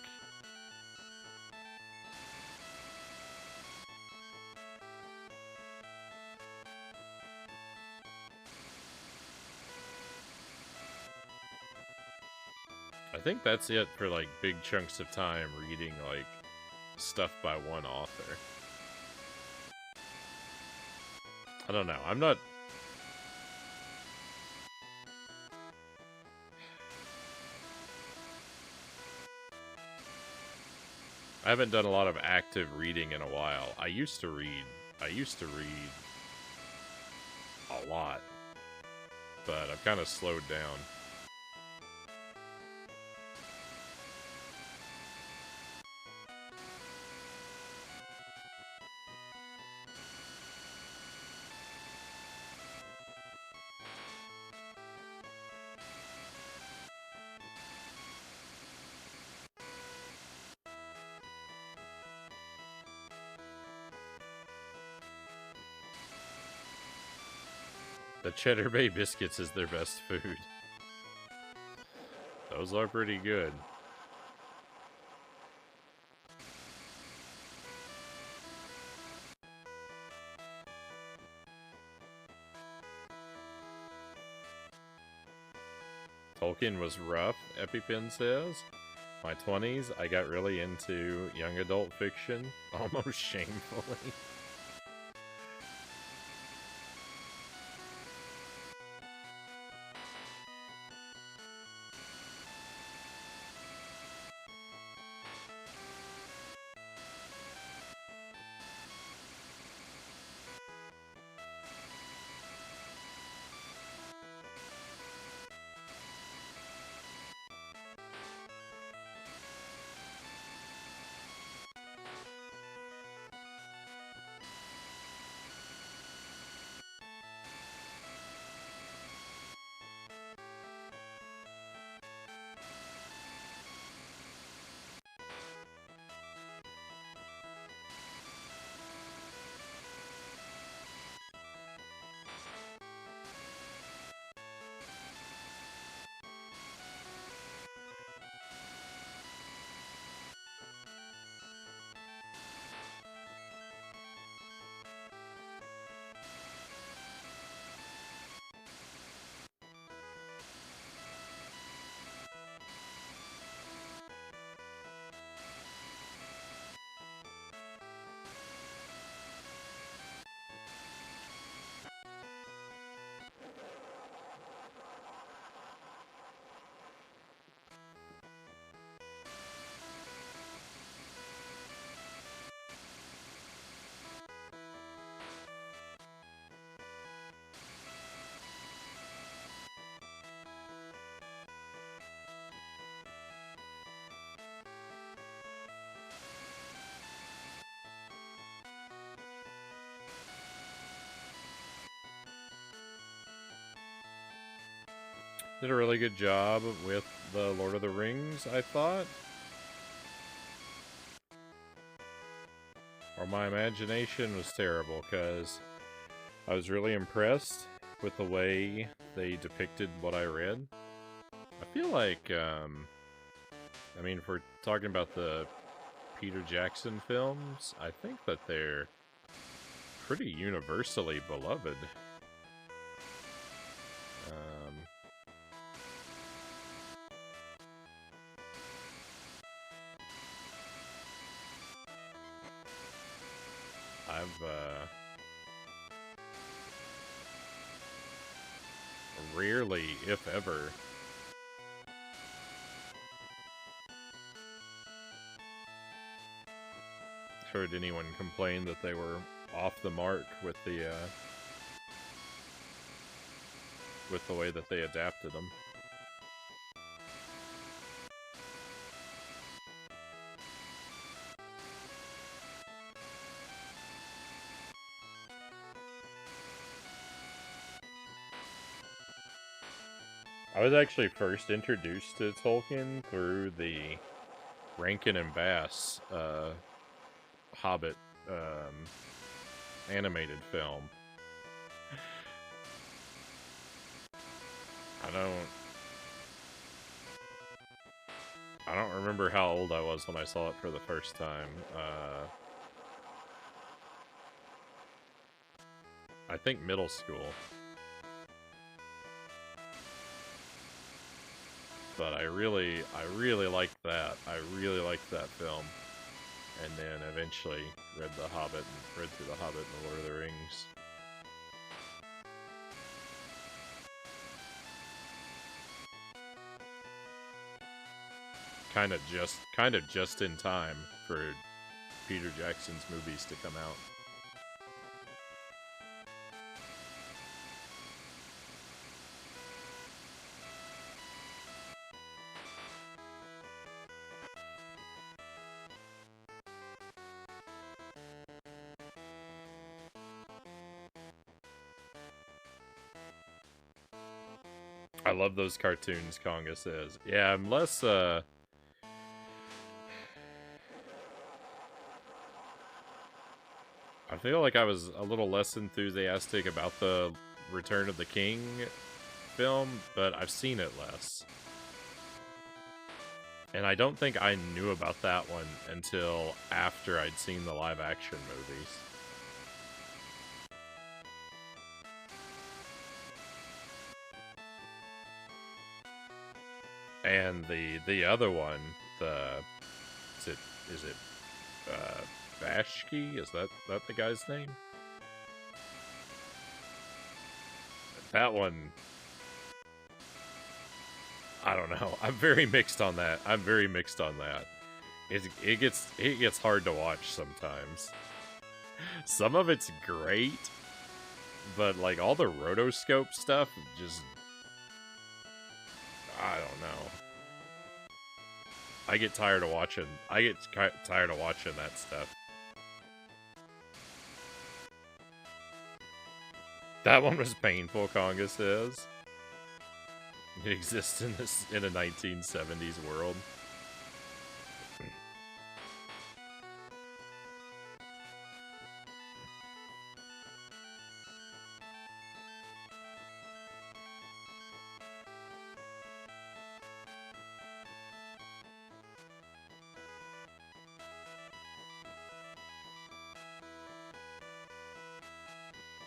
that's it for, like, big chunks of time reading, like, stuff by one author. I don't know. I'm not... I haven't done a lot of active reading in a while. I used to read a lot. But I've kind of slowed down. The Cheddar Bay biscuits is their best food. Those are pretty good. Tolkien was rough, EpiPen says. My 20s, I got really into young adult fiction, almost shamefully. Did a really good job with the Lord of the Rings, I thought. Or my imagination was terrible, because I was really impressed with the way they depicted what I read. I feel like, I mean, if we're talking about the Peter Jackson films, I think that they're pretty universally beloved. rarely, if ever, heard anyone complain that they were off the mark with the way that they adapted them. I was actually first introduced to Tolkien through the Rankin and Bass Hobbit animated film. I don't remember how old I was when I saw it for the first time. I think middle school. But I really liked that. I really liked that film. And then eventually read The Hobbit and read through The Hobbit and The Lord of the Rings. Kind of just in time for Peter Jackson's movies to come out. I love those cartoons, Conga says. Yeah, I'm less, I feel like I was a little less enthusiastic about the Return of the King film, but I've seen it less. And I don't think I knew about that one until after I'd seen the live-action movies. And the other one, is it Bashki? Is that the guy's name? That one, I don't know. I'm very mixed on that. It gets hard to watch sometimes. Some of it's great, but like all the rotoscope stuff, just, I don't know. I get tired of watching that stuff. That one was painful, Conga says. It exists in a 1970s world.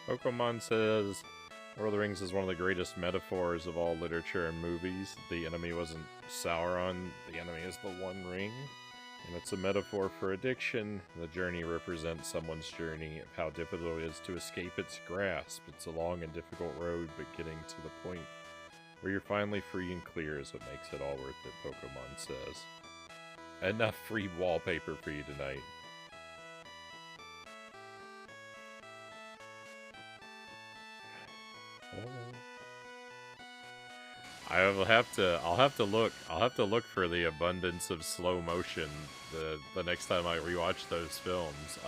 Pokemon says, Lord of the Rings is one of the greatest metaphors of all literature and movies. The enemy wasn't Sauron, the enemy is the One Ring. And it's a metaphor for addiction. The journey represents someone's journey of how difficult it is to escape its grasp. It's a long and difficult road, but getting to the point where you're finally free and clear is what makes it all worth it, Pokemon says. Enough free wallpaper for you tonight. I'll have to look for the abundance of slow motion the next time I rewatch those films.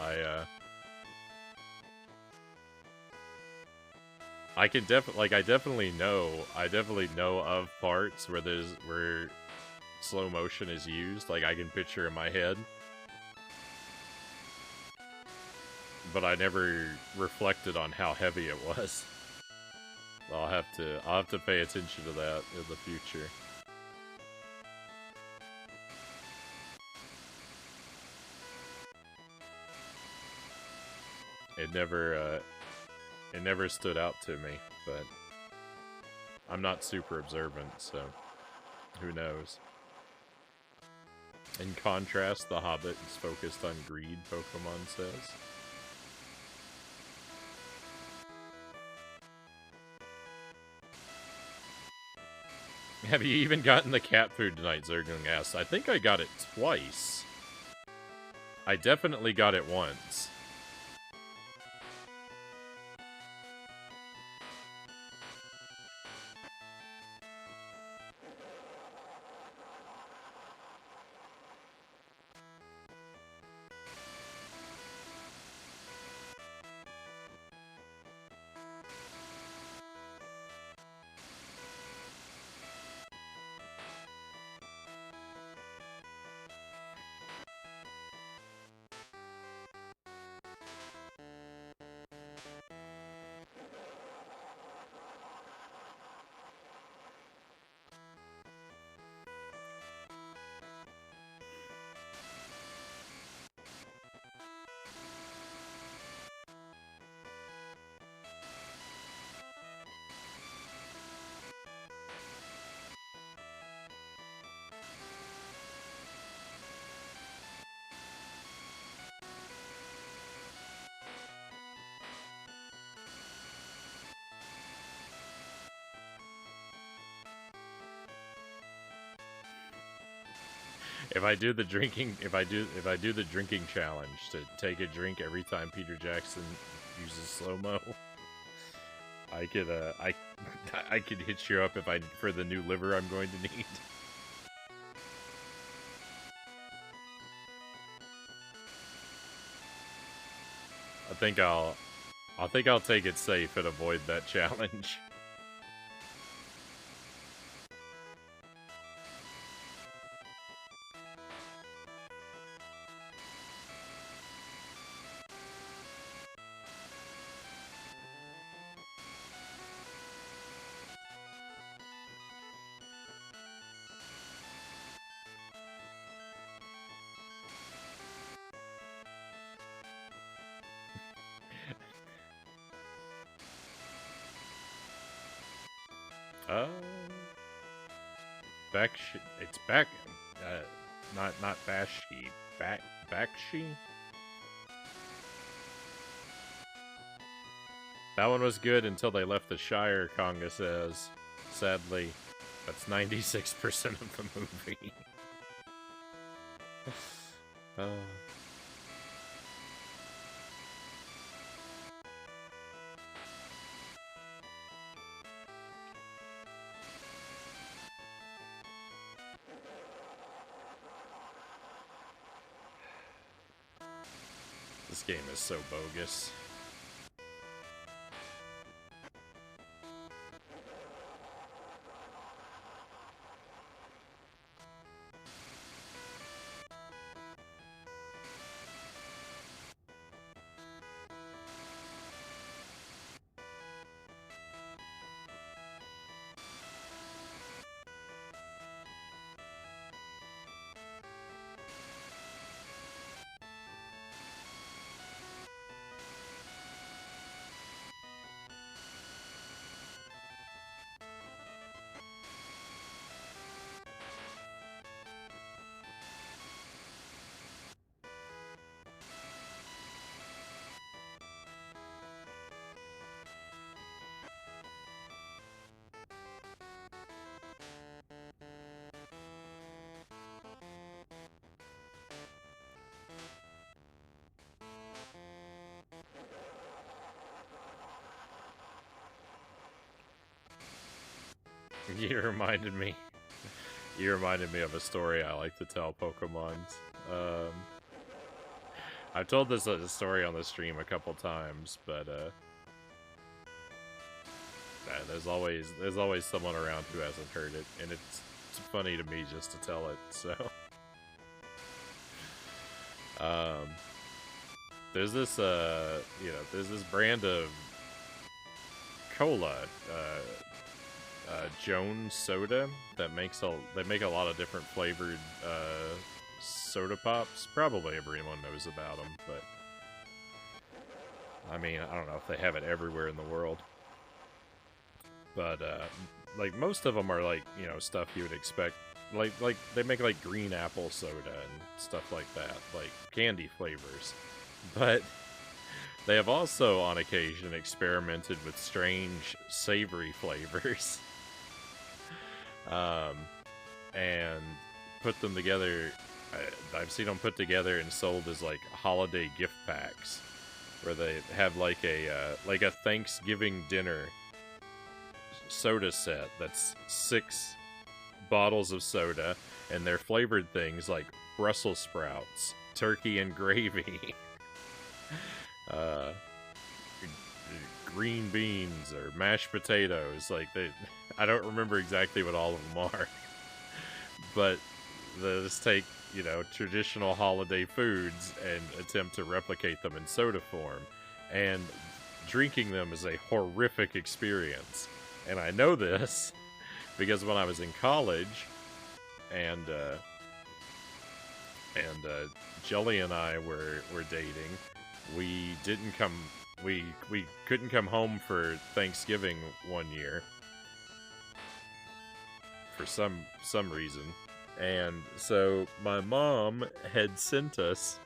I definitely know of parts where slow motion is used. Like I can picture in my head, but I never reflected on how heavy it was. I'll have to pay attention to that in the future. It never stood out to me, but I'm not super observant, so who knows. In contrast, The Hobbit is focused on greed, Pokemon says. Have you even gotten the cat food tonight, Zergung asks. I think I got it twice. I definitely got it once. If I do the drinking challenge to take a drink every time Peter Jackson uses slow-mo, I could I could hit you up for the new liver I'm going to need. I think I'll take it safe and avoid that challenge. It's back. Not Bashki. Bakshi. That one was good until they left the Shire. Konga says, sadly, that's 96% of the movie. This game is so bogus. You reminded me of a story I like to tell Pokemons. I've told this story on the stream a couple times, but there's always someone around who hasn't heard it, and it's funny to me just to tell it. So, there's this there's this brand of cola, Jones Soda, that they make a lot of different flavored soda pops. Probably everyone knows about them, but I mean, I don't know if they have it everywhere in the world. But like most of them are like, you know, stuff you would expect. Like they make like green apple soda and stuff like that, like candy flavors. But they have also on occasion experimented with strange savory flavors. um, and put them together. I've seen them put together and sold as like holiday gift packs, where they have like a Thanksgiving dinner soda set that's 6 bottles of soda, and they're flavored things like Brussels sprouts, turkey and gravy, uh, green beans or mashed potatoes. Like I don't remember exactly what all of them are, but they just take, you know, traditional holiday foods and attempt to replicate them in soda form, and drinking them is a horrific experience. And I know this because when I was in college, and Jelly and I were dating, we didn't come we couldn't come home for Thanksgiving one year for some reason. And so my mom had sent us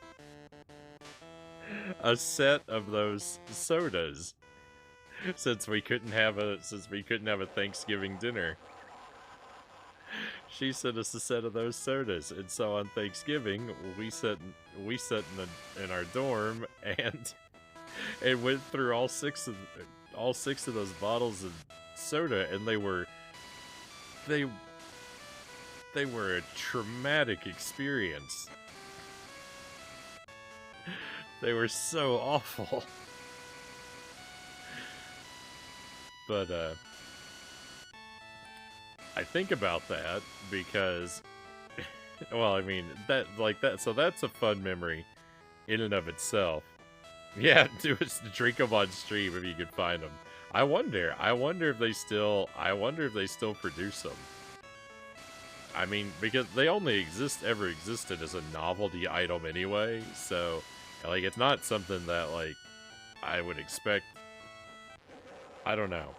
a set of those sodas since we couldn't have a Thanksgiving dinner. She sent us a set of those sodas, and so on Thanksgiving we sat in our dorm and went through all six of those bottles of soda, and they were a traumatic experience. They were so awful. But I think about that because, well, I mean, so that's a fun memory in and of itself. Yeah, drink them on stream if you could find them. I wonder if they still produce them. I mean, because they only ever existed as a novelty item anyway, so, like, it's not something that, like, I would expect. I don't know.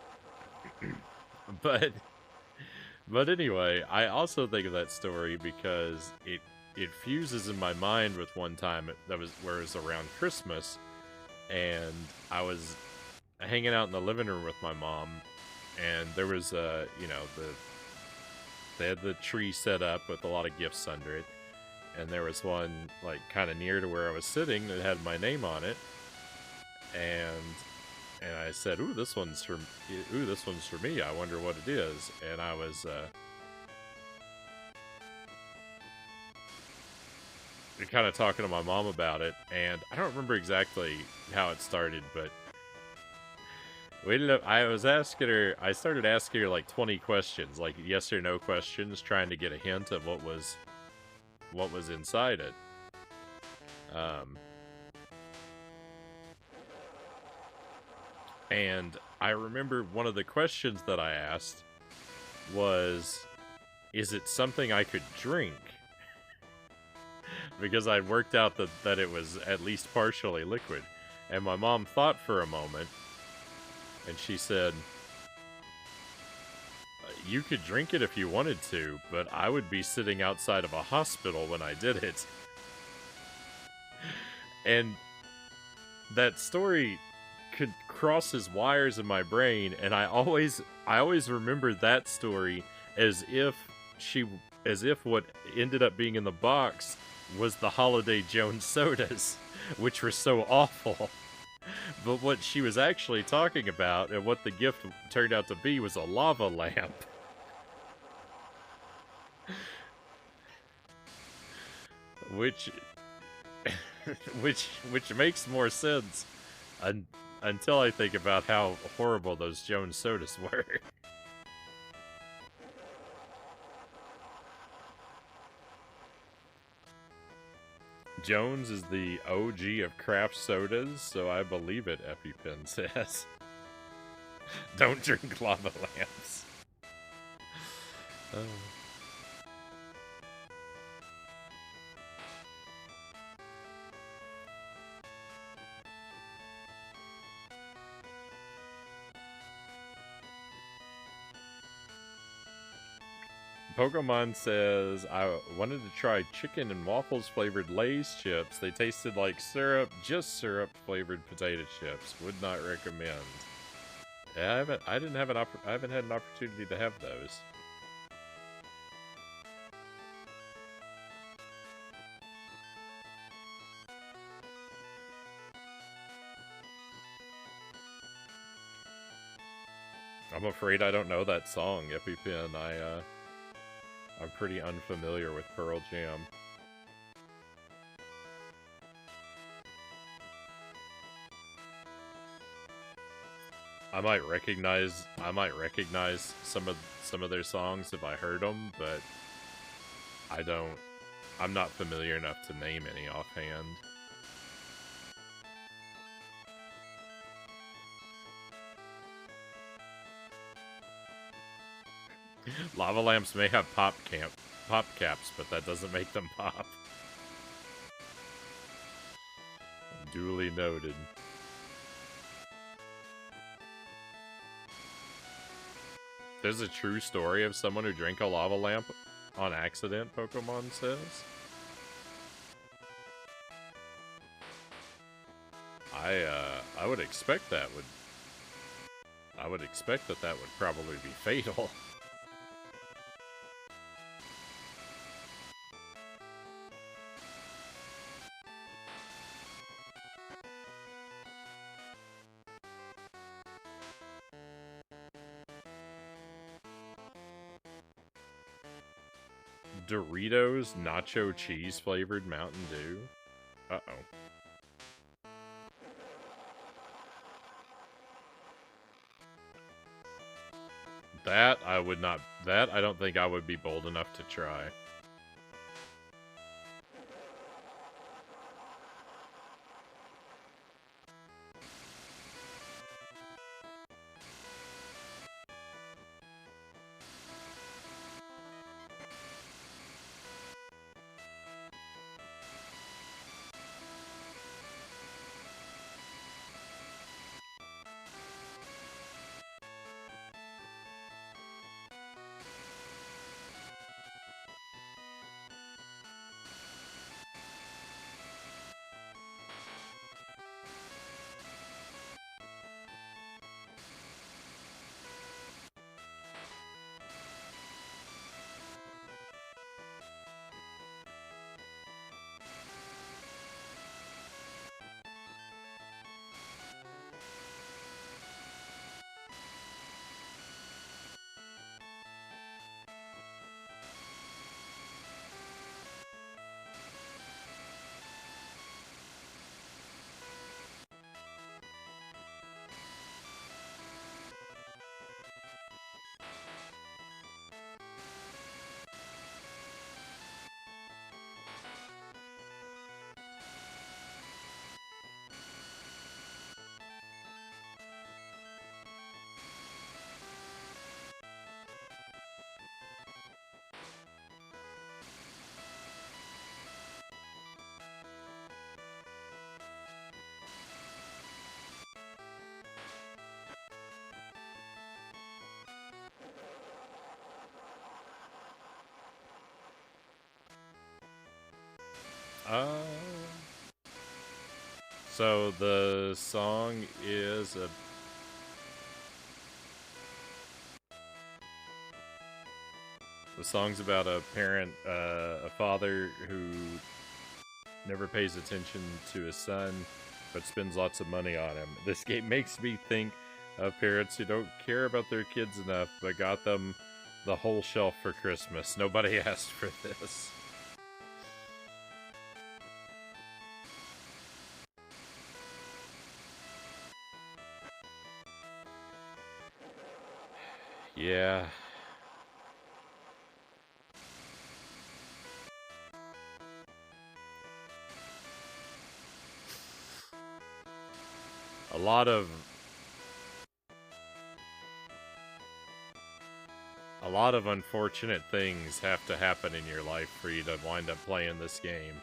But anyway, I also think of that story because it fuses in my mind with one time where it was around Christmas, and I was hanging out in the living room with my mom, and there was they had the tree set up with a lot of gifts under it, and there was one like kind of near to where I was sitting that had my name on it, and I said, "Ooh, this one's for me. I wonder what it is." And I was kind of talking to my mom about it, and I don't remember exactly how it started, but we ended up. I started asking her like 20 questions, like yes or no questions, trying to get a hint of what was inside it. And I remember one of the questions that I asked was, is it something I could drink? Because I'd worked out that it was at least partially liquid. And my mom thought for a moment, and she said, you could drink it if you wanted to, but I would be sitting outside of a hospital when I did it. And that story could crosses wires in my brain, and I always remembered that story as if what ended up being in the box was the Holiday Jones sodas, which were so awful. But what she was actually talking about, and what the gift turned out to be, was a lava lamp. Which makes more sense until I think about how horrible those Jones sodas were. Jones is the OG of craft sodas, so I believe it, EpiPen says. Don't drink lava lamps. Oh. Pokemon says, I wanted to try chicken and waffles flavored Lay's chips. They tasted like syrup, just syrup flavored potato chips. Would not recommend. Yeah, I haven't had an opportunity to have those. I'm afraid I don't know that song, EpiPen. I'm pretty unfamiliar with Pearl Jam. I might recognize some of their songs if I heard them, but I'm not familiar enough to name any offhand. Lava lamps may have pop caps, but that doesn't make them pop. Duly noted. There's a true story of someone who drank a lava lamp on accident, Pokemon says. I would expect that would probably be fatal. Doritos nacho cheese flavored Mountain Dew. Uh-oh. That I don't think I would be bold enough to try. So the song is the song's about a parent, a father who never pays attention to his son, but spends lots of money on him. This game makes me think of parents who don't care about their kids enough, but got them the whole shelf for Christmas. Nobody asked for this. Yeah. A lot of unfortunate things have to happen in your life for you to wind up playing this game.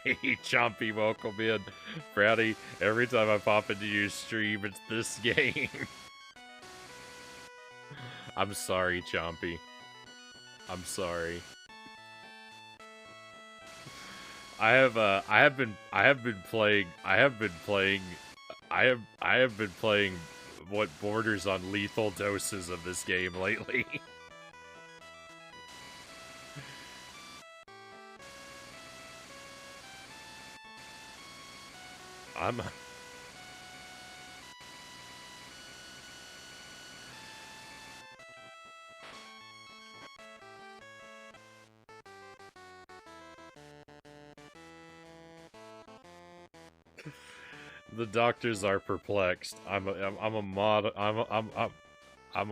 Hey, Chompy, welcome in. Frownie, every time I pop into your stream, it's this game. I'm sorry, Chompy. I'm sorry. I have been playing I have been playing what borders on lethal doses of this game lately. I'm The doctors are perplexed. I'm a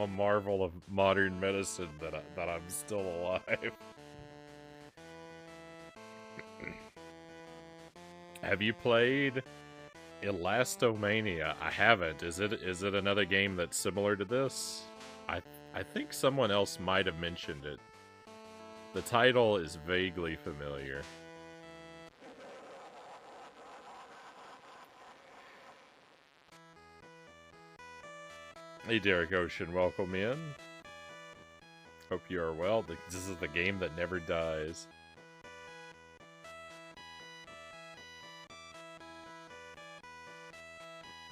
marvel of modern medicine that I'm still alive. Have you played Elastomania? I haven't. Is it another game that's similar to this? I think someone else might have mentioned it. The title is vaguely familiar. Hey Derek Ocean, welcome in. Hope you are well. This is the game that never dies.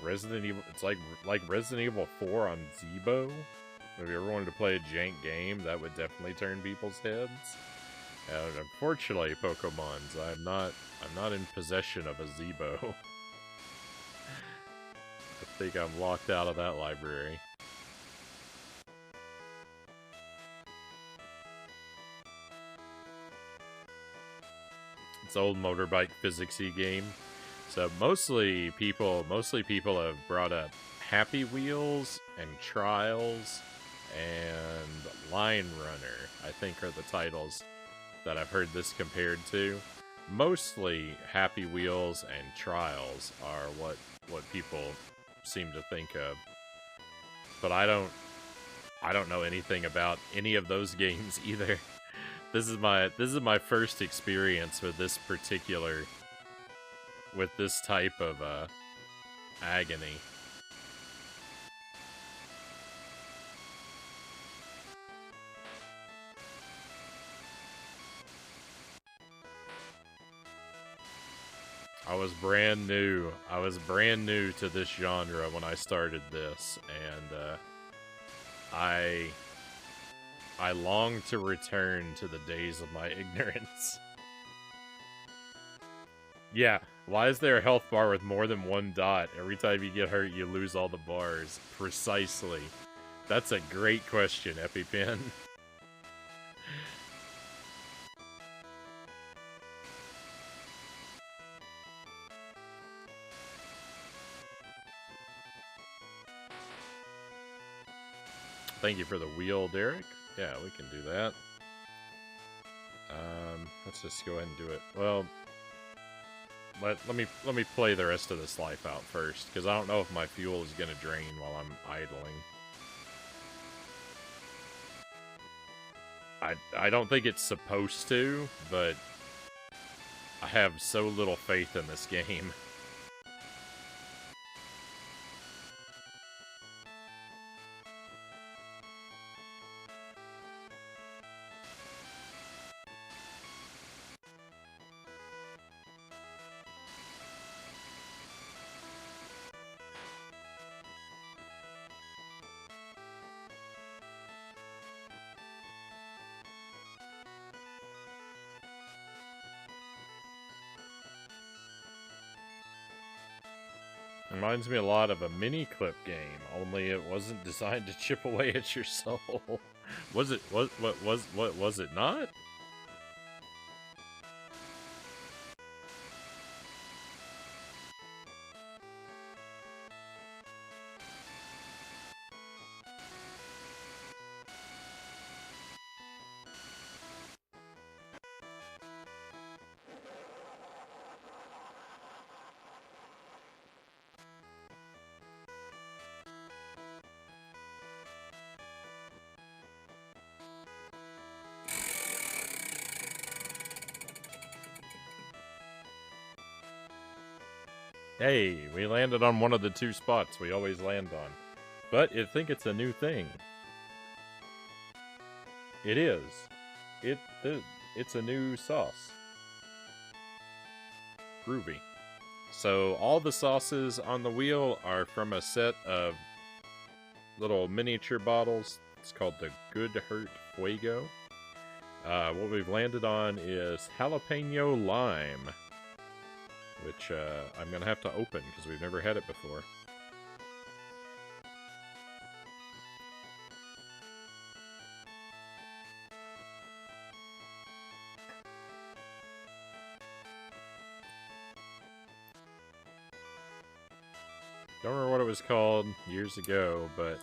Resident Evil, it's like Resident Evil 4 on Zebo. If you ever wanted to play a jank game, that would definitely turn people's heads. And unfortunately, Pokemons, I'm not in possession of a Zebo. I think I'm locked out of that library. It's an old motorbike physicsy game. So mostly people have brought up Happy Wheels and Trials and Line Runner, I think are the titles that I've heard this compared to. Mostly Happy Wheels and Trials are what people seem to think of. But I don't know anything about any of those games either. This is my first experience with this type of agony. I was brand new to this genre when I started this, and I long to return to the days of my ignorance. Yeah, why is there a health bar with more than one dot? Every time you get hurt, you lose all the bars. Precisely. That's a great question, EpiPen. Thank you for the wheel, Derek. Yeah, we can do that. Let's just go ahead and do it. Well, let me play the rest of this life out first, because I don't know if my fuel is gonna drain while I'm idling. I don't think it's supposed to, but I have so little faith in this game. Reminds me a lot of a mini clip game, only it wasn't designed to chip away at your soul. Was it? Was it not? Hey, we landed on one of the two spots we always land on. But I think it's a new thing. It is. It's a new sauce. Groovy. So all the sauces on the wheel are from a set of little miniature bottles. It's called the Good Hurt Fuego. What we've landed on is jalapeno lime, which I'm going to have to open because we've never had it before. Don't remember what it was called years ago, but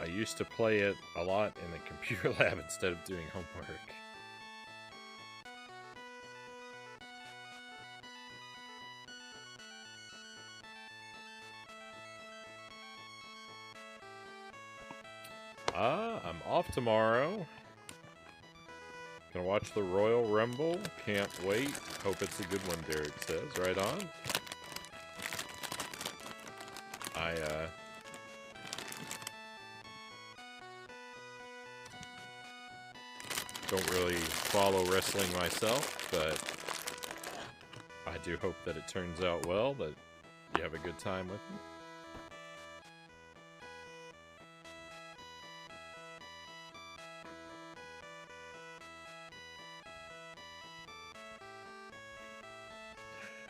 I used to play it a lot in the computer lab instead of doing homework. I'm off tomorrow. Gonna watch the Royal Rumble. Can't wait. Hope it's a good one, Derek says. Right on. I don't really follow wrestling myself, but I do hope that it turns out well, that you have a good time with it.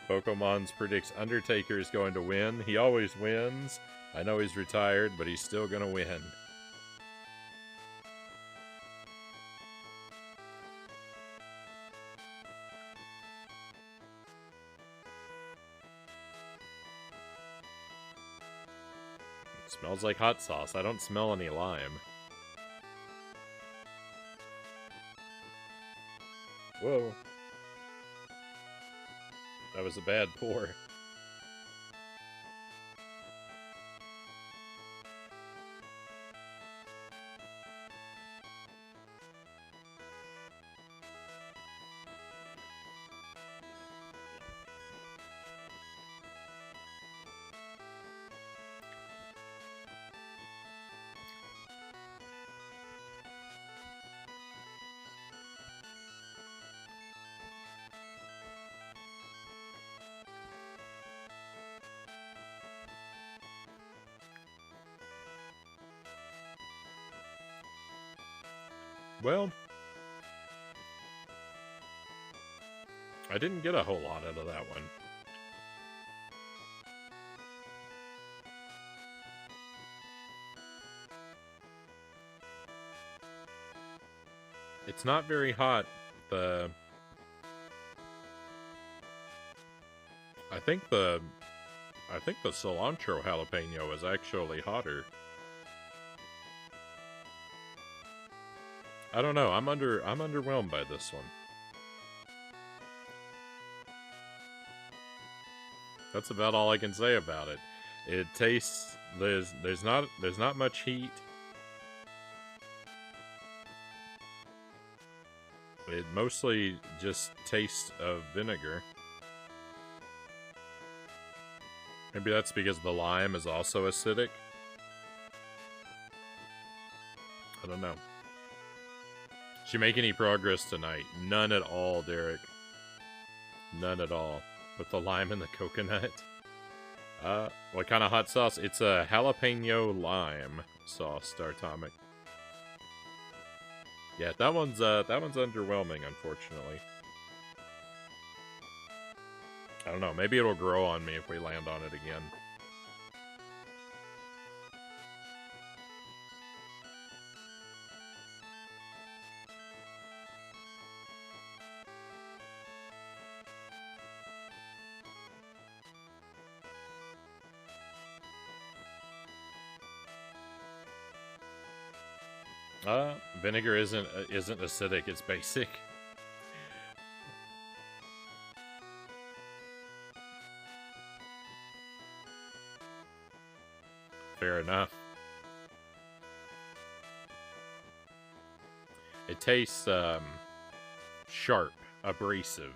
Pokemon's predicts Undertaker is going to win. He always wins. I know he's retired, but he's still going to win. It smells like hot sauce. I don't smell any lime. Whoa. That was a bad pour. Well, I didn't get a whole lot out of that one. It's not very hot. I think the cilantro jalapeno is actually hotter. I don't know. I'm underwhelmed by this one. That's about all I can say about it. It tastes there's not much heat. It mostly just tastes of vinegar. Maybe that's because the lime is also acidic. I don't know. Did you make any progress tonight? None at all, Derek. None at all. With the lime and the coconut. What kind of hot sauce? It's a jalapeno lime sauce, Startomic. Yeah, that one's underwhelming, unfortunately. I don't know, maybe it'll grow on me if we land on it again. Vinegar isn't acidic, it's basic. Fair enough. It tastes, sharp, abrasive.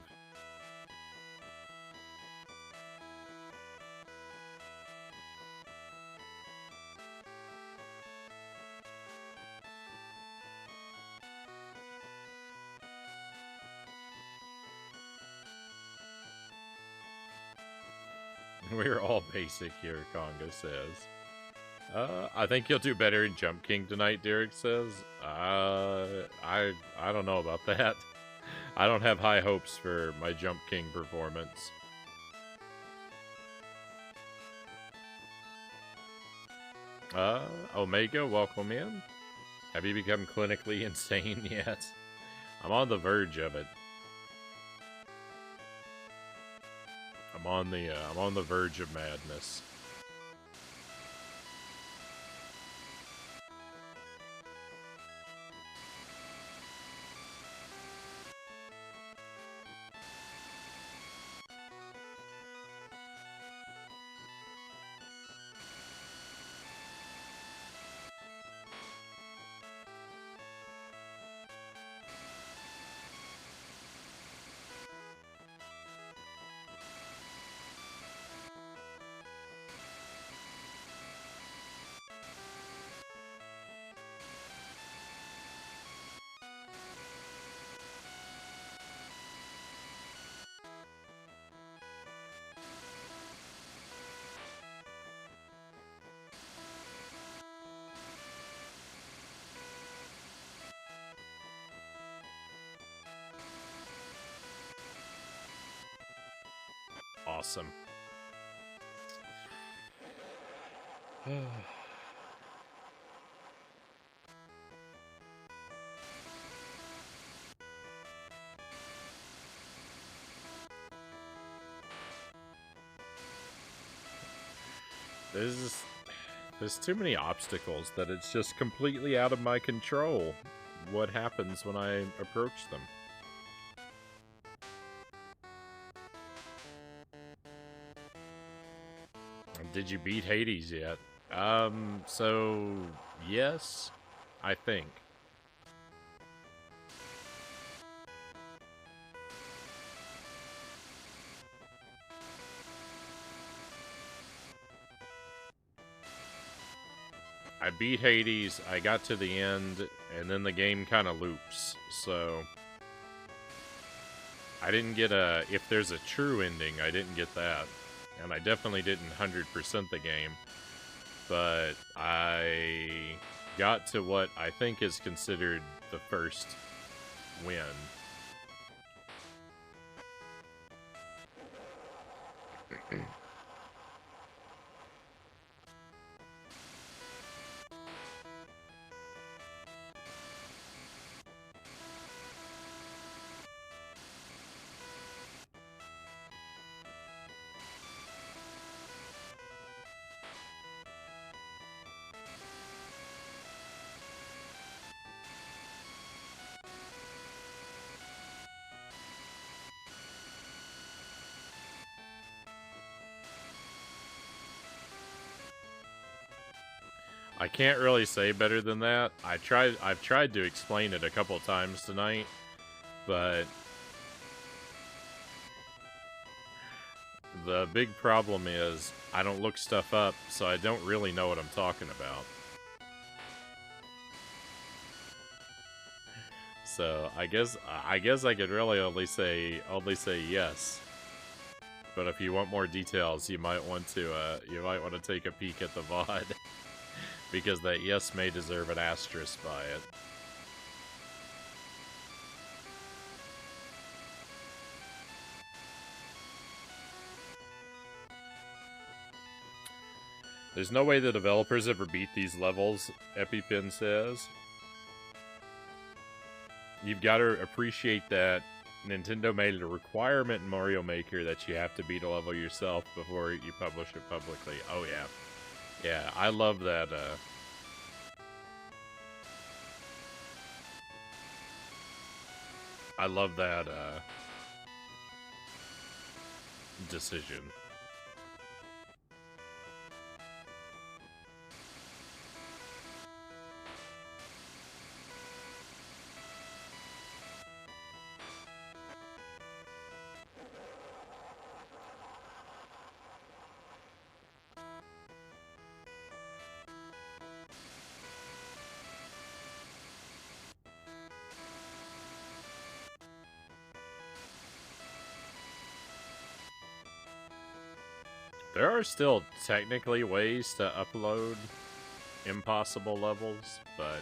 We're all basic here, Conga says. I think you'll do better in Jump King tonight, Derek says. I don't know about that. I don't have high hopes for my Jump King performance. Omega, welcome in. Have you become clinically insane yet? I'm on the verge of it. I'm on the verge of madness. Awesome. There's too many obstacles that it's just completely out of my control what happens when I approach them. Did you beat Hades yet? So yes, I think. I beat Hades, I got to the end, and then the game kind of loops, so... I didn't get a... If there's a true ending, I didn't get that. And I definitely didn't 100% the game. But I got to what I think is considered the first win. I can't really say better than that. I've tried to explain it a couple times tonight, but the big problem is I don't look stuff up, so I don't really know what I'm talking about. So I guess I could really only say yes. But if you want more details, you might want to take a peek at the VOD. Because that yes may deserve an asterisk by it. There's no way the developers ever beat these levels, EpiPen says. You've got to appreciate that Nintendo made it a requirement in Mario Maker that you have to beat a level yourself before you publish it publicly. Oh yeah. Yeah, I love that, decision. There are still technically ways to upload impossible levels, but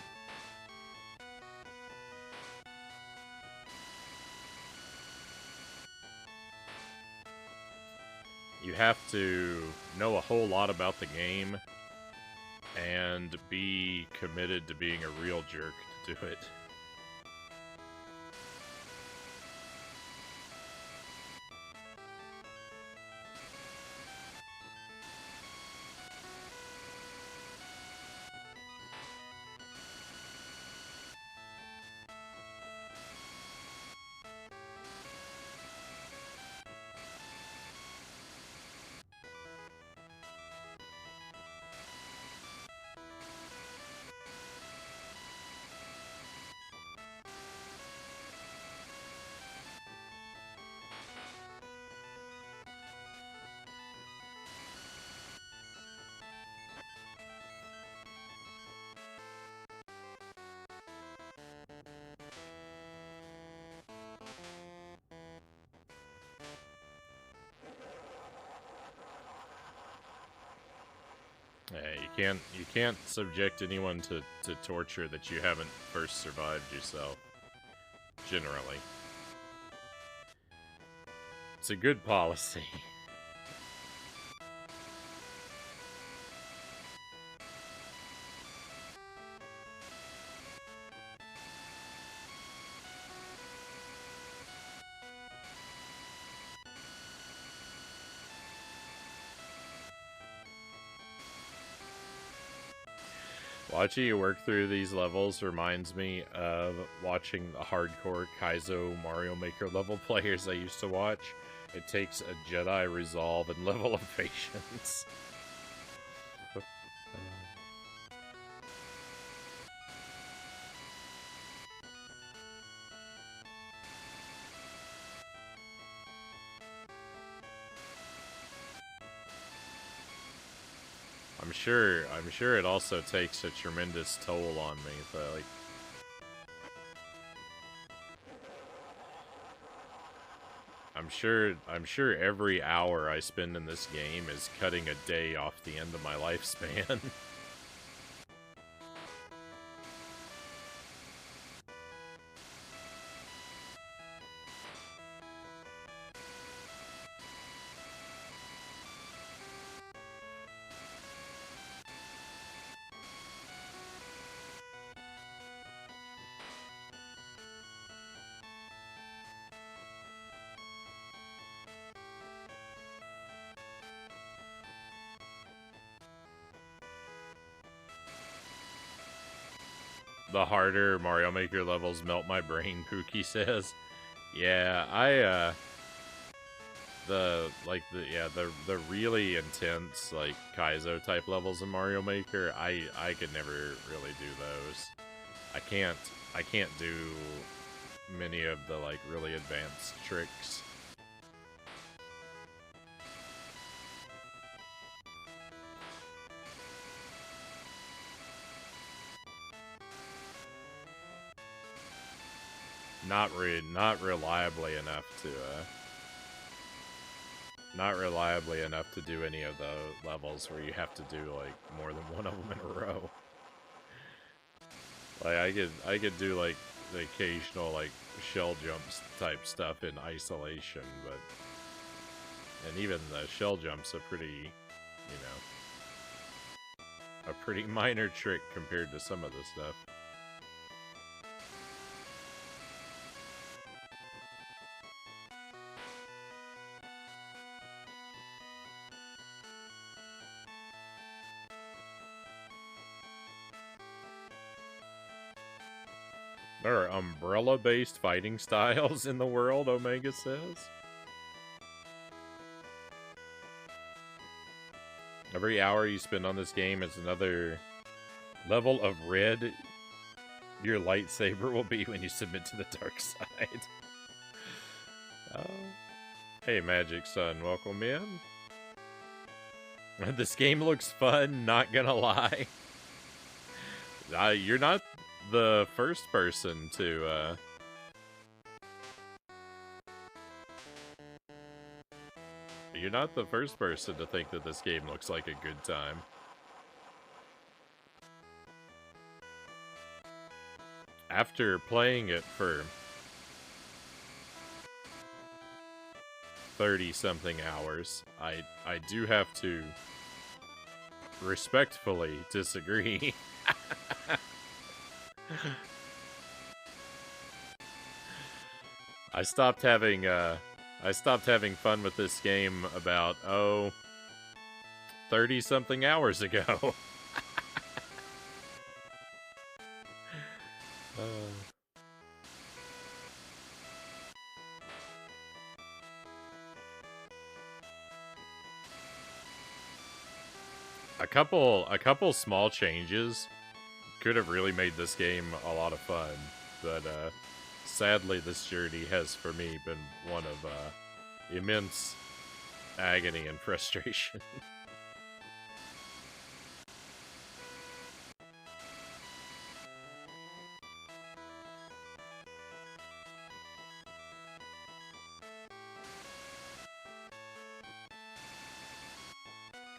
you have to know a whole lot about the game and be committed to being a real jerk to do it. Yeah, you can't subject anyone to torture that you haven't first survived yourself. Generally. It's a good policy. Watching you work through these levels reminds me of watching the hardcore Kaizo Mario Maker level players I used to watch. It takes a Jedi resolve and level of patience. I'm sure it also takes a tremendous toll on me, but like I'm sure every hour I spend in this game is cutting a day off the end of my lifespan. The harder Mario Maker levels melt my brain, Pookie says. Yeah, the really intense like Kaizo type levels in Mario Maker, I could never really do those. I can't do many of the like really advanced tricks. Not reliably enough to do any of the levels where you have to do like more than one of them in a row. Like I could do like the occasional like shell jumps type stuff in isolation, but and even the shell jump's a pretty, you know, a pretty minor trick compared to some of the stuff. There are umbrella-based fighting styles in the world, Omega says. Every hour you spend on this game is another level of red your lightsaber will be when you submit to the dark side. Hey, Magic Sun, welcome in. This game looks fun, not gonna lie. You're not the first person to, You're not the first person to think that this game looks like a good time. After playing it for 30-something hours, I do have to respectfully disagree. I stopped having fun with this game about 30-something hours ago. A couple small changes could have really made this game a lot of fun, but sadly this journey has for me been one of immense agony and frustration.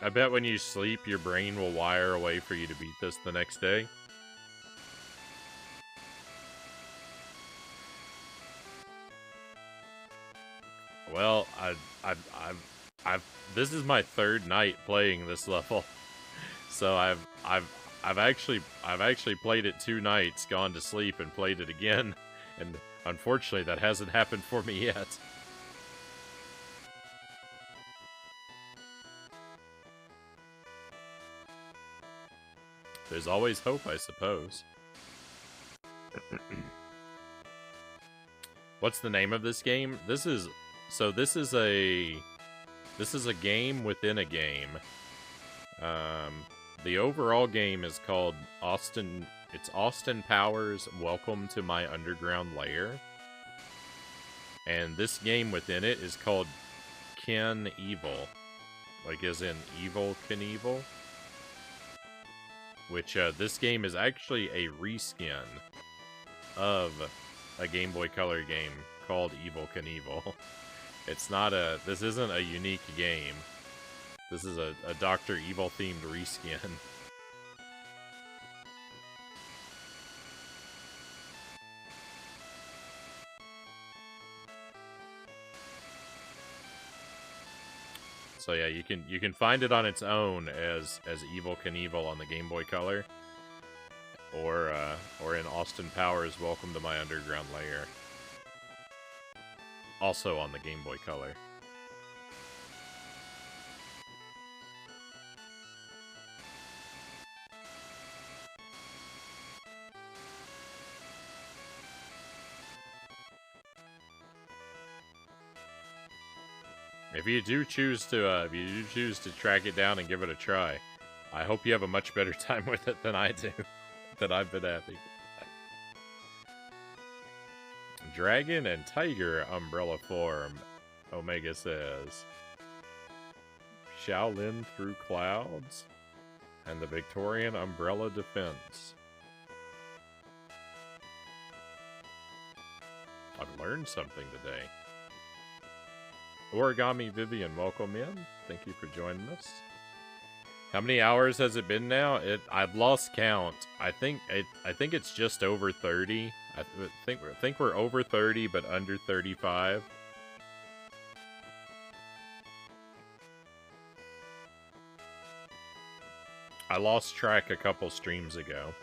I bet when you sleep, your brain will wire a way for you to beat this the next day. Well, this is my third night playing this level, so I've actually played it 2 nights, gone to sleep, and played it again, and unfortunately that hasn't happened for me yet. There's always hope, I suppose. What's the name of this game? This is a game within a game. The overall game is called Austin Powers Welcome to My Underground Lair. And this game within it is called Knievel. Like as in Evil Knievel. Which, this game is actually a reskin of a Game Boy Color game called Evil Knievel. It's not this isn't a unique game. This is a Dr. Evil themed reskin. So yeah, you can find it on its own as Evil Knievel on the Game Boy Color, or in Austin Powers Welcome to My Underground Lair, also on the Game Boy Color. If you do choose to track it down and give it a try, I hope you have a much better time with it than I do, than I've been having. Dragon and Tiger umbrella form, Omega says. Shaolin through clouds, and the Victorian umbrella defense. I've learned something today. Origami Vivian, welcome in. Thank you for joining us. How many hours has it been now? I've lost count. I think it's just over 30. I think we're over 30, but under 35. I lost track a couple streams ago.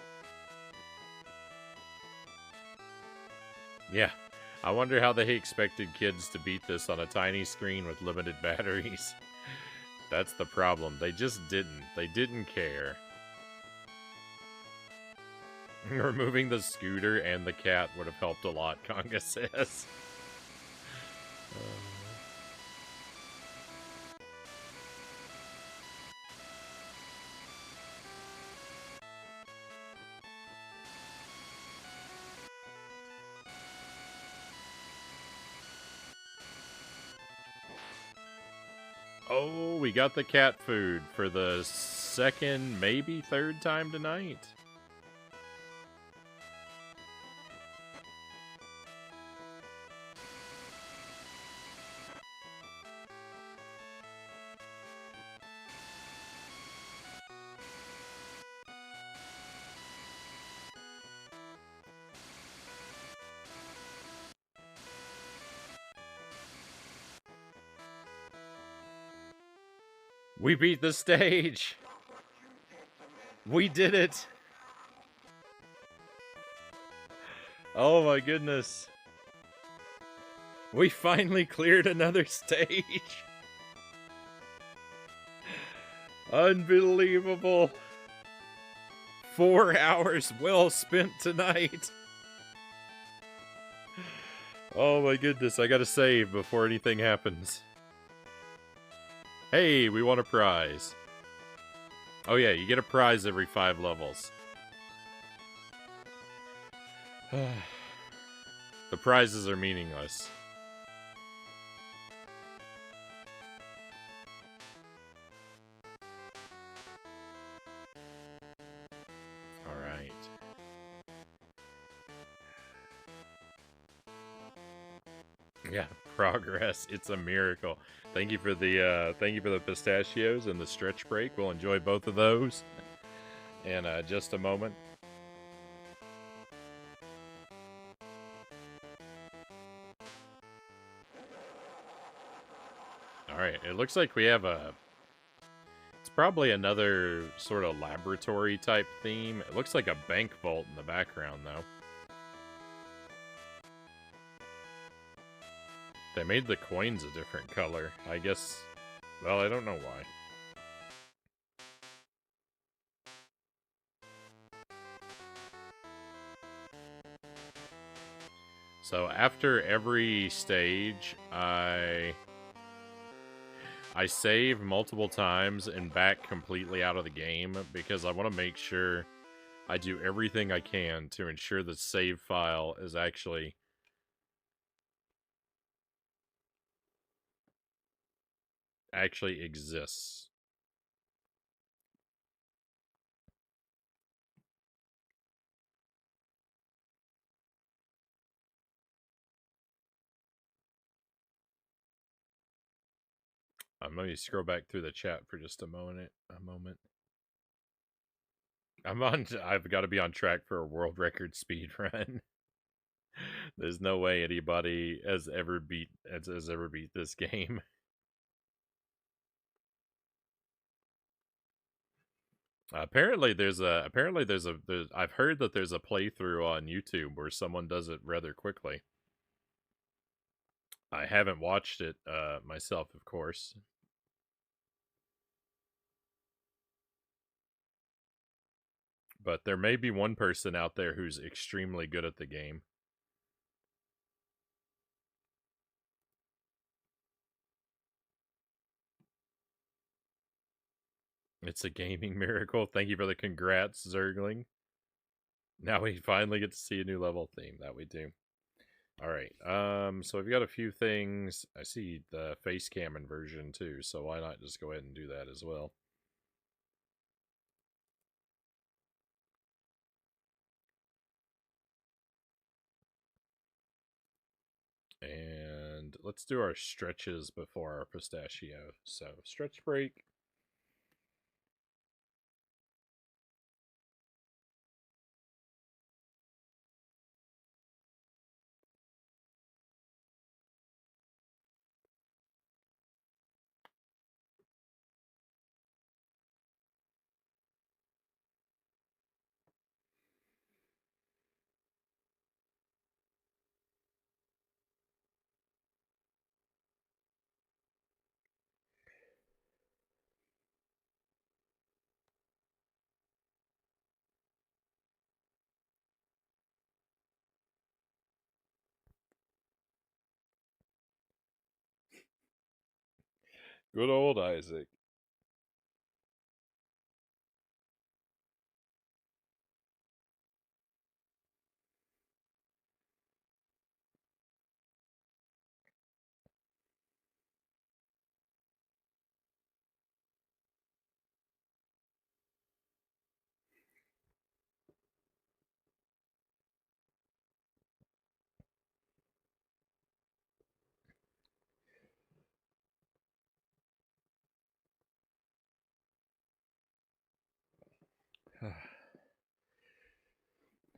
Yeah. I wonder how they expected kids to beat this on a tiny screen with limited batteries. That's the problem. They just didn't. They didn't care. Removing the scooter and the cat would have helped a lot, Conga says. Oh, we got the cat food for the second, maybe third time tonight. We beat the stage! We did it! Oh my goodness. We finally cleared another stage! Unbelievable! 4 hours well spent tonight! Oh my goodness, I gotta save before anything happens. Hey, we won a prize. Oh yeah, you get a prize every 5 levels. The prizes are meaningless. Alright. Yeah, progress. It's a miracle. Thank you for the pistachios and the stretch break. We'll enjoy both of those in just a moment. Alright, it looks like we have a... It's probably another sort of laboratory type theme. It looks like a bank vault in the background, though. They made the coins a different color. I guess... Well, I don't know why. So after every stage, I save multiple times and back completely out of the game because I want to make sure I do everything I can to ensure the save file is actually exists. I'm going to scroll back through the chat for just a moment. I've got to be on track for a world record speed run. There's no way anybody has ever beat this game. Apparently there's I've heard that there's a playthrough on YouTube where someone does it rather quickly. I haven't watched it myself, of course. But there may be one person out there who's extremely good at the game. It's a gaming miracle. Thank you for the congrats, Zergling. Now we finally get to see a new level theme. That we do. Alright, so we've got a few things. I see the face cam inversion too, so why not just go ahead and do that as well. And let's do our stretches before our pistachio. So, stretch break. Good old Isaac.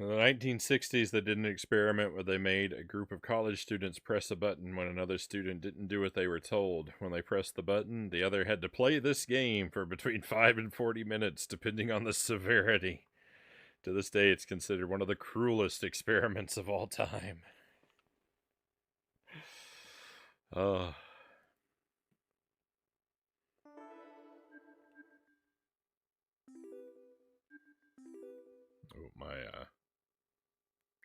In the 1960s, they did an experiment where they made a group of college students press a button when another student didn't do what they were told. When they pressed the button, the other had to play this game for between 5 and 40 minutes, depending on the severity. To this day, it's considered one of the cruelest experiments of all time. Oh. Oh, my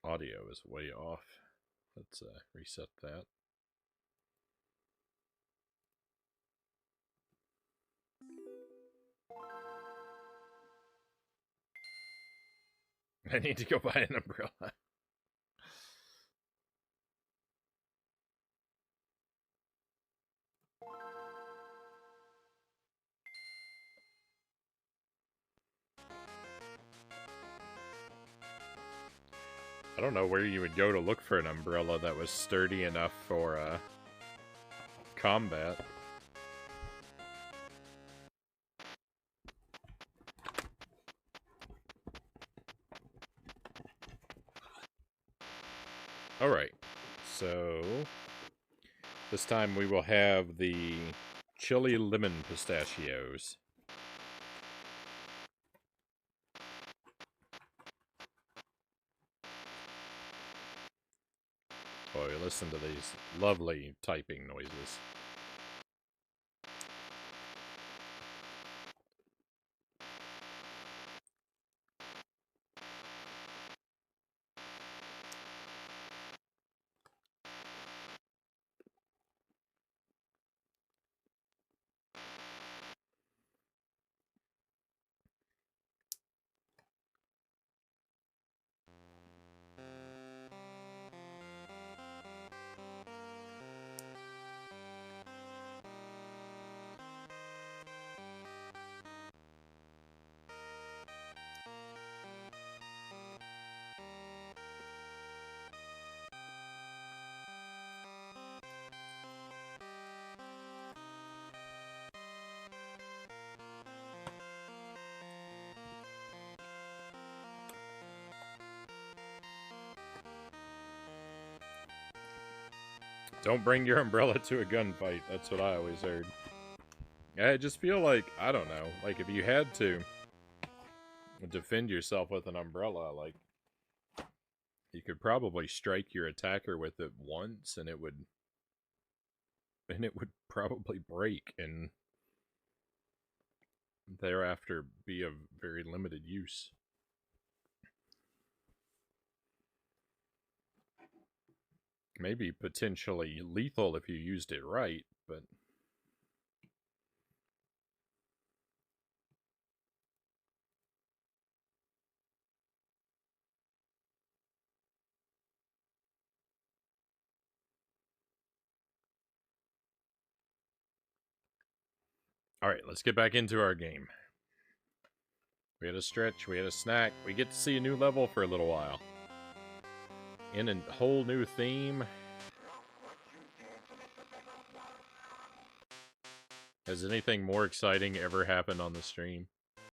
audio is way off. Let's reset that. I need to go buy an umbrella. I don't know where you would go to look for an umbrella that was sturdy enough for combat. Alright, so this time we will have the chili lemon pistachios. Boy, listen to these lovely typing noises. Don't bring your umbrella to a gunfight. That's what I always heard. I just feel like, I don't know, like if you had to defend yourself with an umbrella, like you could probably strike your attacker with it once and it would probably break and thereafter be of very limited use. Maybe potentially lethal if you used it right, but alright, let's get back into our game. We had a stretch, we had a snack, we get to see a new level for a little while. In a whole new theme. Has anything more exciting ever happened on the stream?